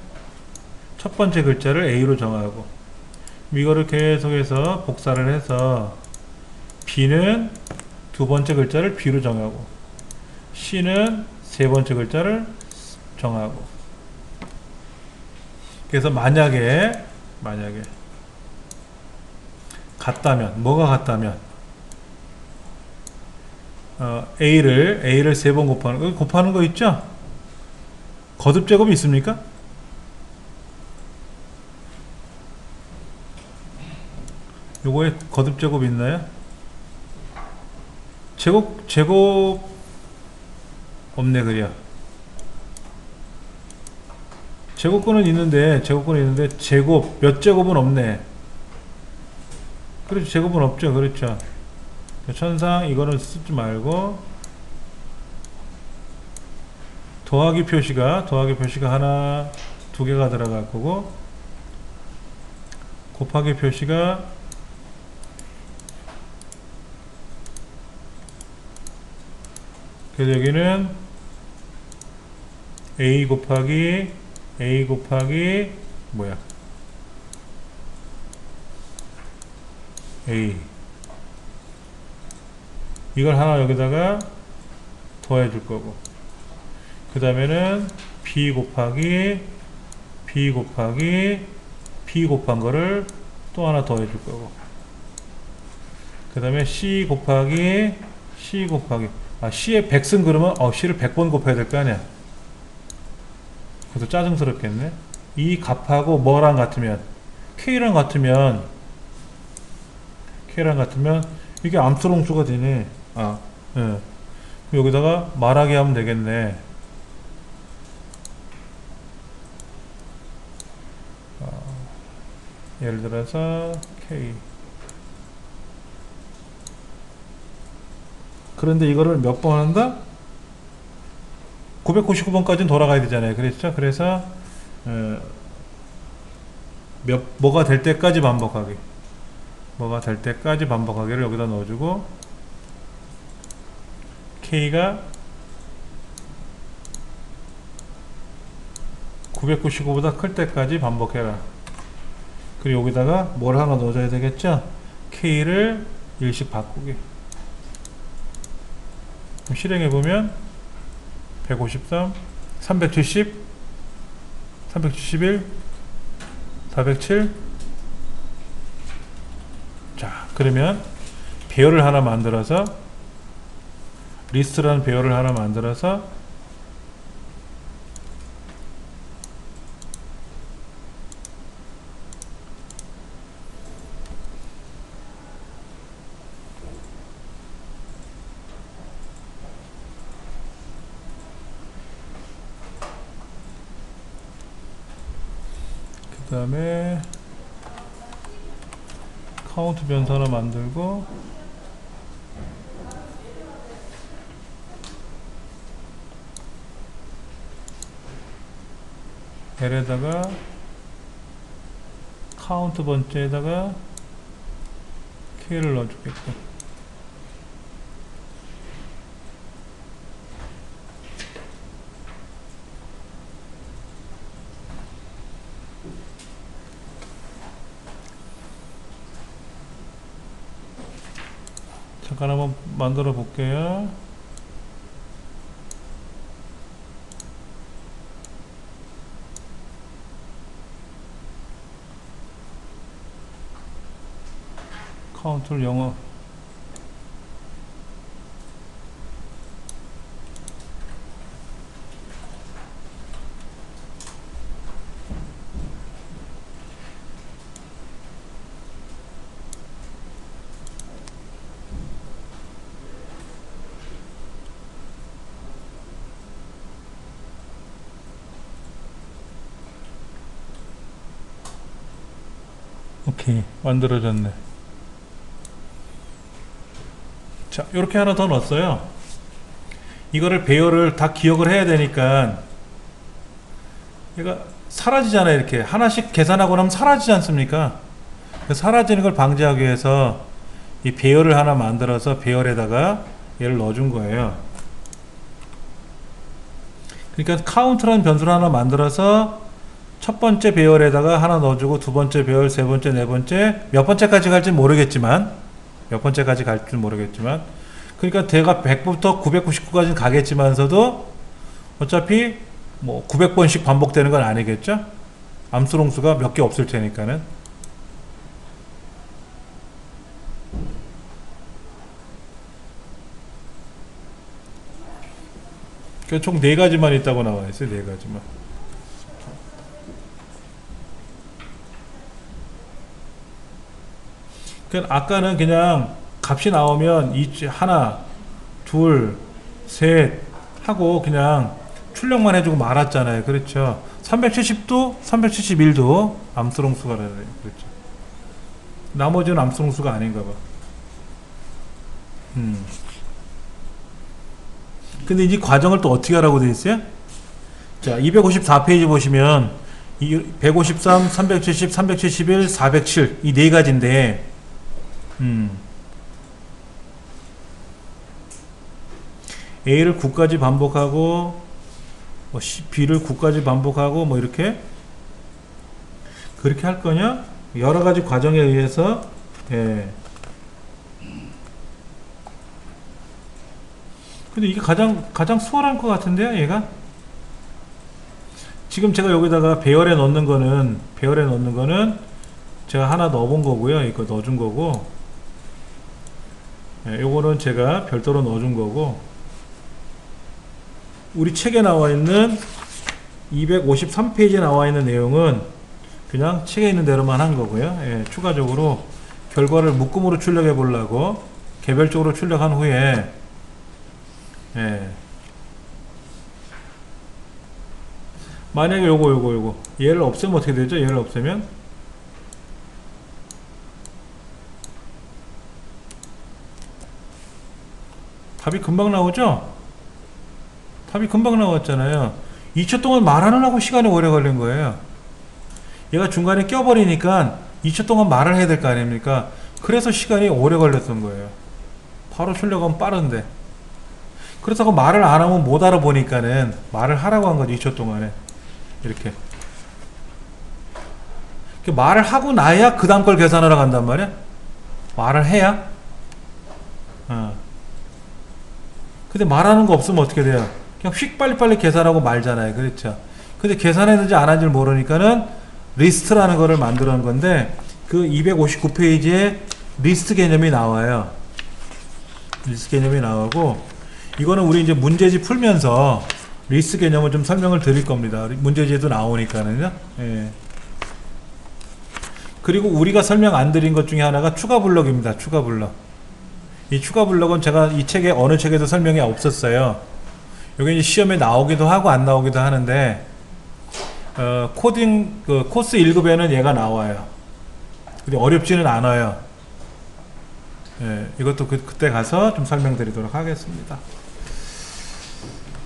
첫 번째 글자를 A로 정하고 이거를 계속해서 복사를 해서 B는 두 번째 글자를 B로 정하고 C는 세 번째 글자를 정하고 그래서 만약에 같다면 뭐가 같다면 A를 세 번 곱하는 거 있죠? 거듭 제곱이 있습니까? 요거에 거듭 제곱 있나요? 제곱 없네. 그려 제곱근은 있는데 제곱 몇 제곱은 없네. 그렇죠. 제곱은 없죠. 그렇죠. 천상 이거는 쓰지 말고 더하기 표시가 하나 두 개가 들어갈 거고 곱하기 표시가 그래서 여기는 A 곱하기 뭐야 A 이걸 하나 여기다가 더해 줄 거고 그 다음에는 B 곱한 거를 또 하나 더해 줄 거고 그 다음에 C 곱하기 C에 100쓴 그러면 C를 100번 곱해야 될 거 아니야. 그것도 짜증스럽겠네. 이 값하고 뭐랑 같으면 K랑 같으면 이게 암스롱수가 되네. 예. 여기다가 말하게 하면 되겠네. 예를 들어서 K. 그런데 이거를 몇 번 한다? 999번까지는 돌아가야 되잖아요. 그랬죠? 그래서 뭐가 될 때까지 반복하기를 여기다 넣어주고 K가 999보다 클 때까지 반복해라. 그리고 여기다가 뭘 하나 넣어줘야 되겠죠? K를 일씩 바꾸기. 실행해보면 153, 370, 371, 407. 자, 그러면 배열을 하나 만들어서 리스트라는 배열을 하나 만들어서 그 다음에 카운트 변수 하나 만들고 L에다가 카운트 번째에다가 K를 넣어주겠고 잠깐 한번 만들어 볼게요. 카운트를 영어 오케이 만들어졌네. 자 이렇게 하나 더 넣었어요. 이거를 배열을 다 기억을 해야 되니까 얘가 사라지잖아요. 이렇게 하나씩 계산하고 나면 사라지지 않습니까? 사라지는 걸 방지하기 위해서 이 배열을 하나 만들어서 배열에다가 얘를 넣어준 거예요. 그러니까 카운트라는 변수를 하나 만들어서 첫 번째 배열에다가 하나 넣어주고 두 번째 배열, 세 번째, 네 번째, 몇 번째까지 갈지 모르겠지만 그러니까 대가 100부터 999까지는 가겠지만서도 어차피 뭐 900번씩 반복되는 건 아니겠죠? 암수롱수가 몇 개 없을 테니까는. 그러니까 총 4가지만 있다고 나와 있어요. 4가지만. 그러니까 아까는 그냥 값이 나오면 하나, 둘, 셋 하고 그냥 출력만 해주고 말았잖아요. 그렇죠. 370도 371도 암수롱수가 그랬죠. 나머지는 암수롱수가 아닌가 봐. 근데 이 과정을 또 어떻게 하라고 되어 있어요? 자, 254페이지 보시면 153, 370, 371, 407 이 네 가지인데 A를 9까지 반복하고 뭐 B를 9까지 반복하고 뭐 이렇게 그렇게 할 거냐? 여러 가지 과정에 의해서 예. 근데 이게 가장 수월한 것 같은데요, 얘가? 지금 제가 여기다가 배열에 넣는 거는 제가 하나 넣어본 거고요. 이거 넣어준 거고, 예, 요거는 제가 별도로 넣어준 거고, 우리 책에 나와 있는 253페이지에 나와 있는 내용은 그냥 책에 있는 대로만 한 거고요. 예, 추가적으로 결과를 묶음으로 출력해 보려고 개별적으로 출력한 후에 예. 만약에 요거 얘를 없애면 어떻게 되죠? 얘를 없애면 답이 금방 나오죠? 답이 금방 나왔잖아요. 2초 동안 말하느라고 시간이 오래 걸린 거예요. 얘가 중간에 껴버리니까 2초 동안 말을 해야 될 거 아닙니까? 그래서 시간이 오래 걸렸던 거예요. 바로 출력하면 빠른데. 그렇다고 말을 안 하면 못 알아보니까는 말을 하라고 한 거죠. 2초 동안에. 이렇게. 말을 하고 나야 그 다음 걸 계산하러 간단 말이야. 말을 해야. 근데 말하는 거 없으면 어떻게 돼요? 그냥 휙 빨리빨리 계산하고 말잖아요. 그렇죠. 근데 계산했는지 안 한지를 모르니까는 리스트라는 거를 만들어 놓은 건데 그 259페이지에 리스트 개념이 나와요. 리스트 개념이 나오고 이거는 우리 이제 문제집 풀면서 리스트 개념을 좀 설명을 드릴 겁니다. 문제지에도 나오니까는요. 예. 그리고 우리가 설명 안 드린 것 중에 하나가 추가 블럭입니다. 추가 블럭. 이 추가 블럭은 제가 이 책에 어느 책에도 설명이 없었어요. 여기 이제 시험에 나오기도 하고 안 나오기도 하는데 코딩 코스 1급에는 얘가 나와요. 근데 어렵지는 않아요. 예, 이것도 그때 가서 좀 설명드리도록 하겠습니다.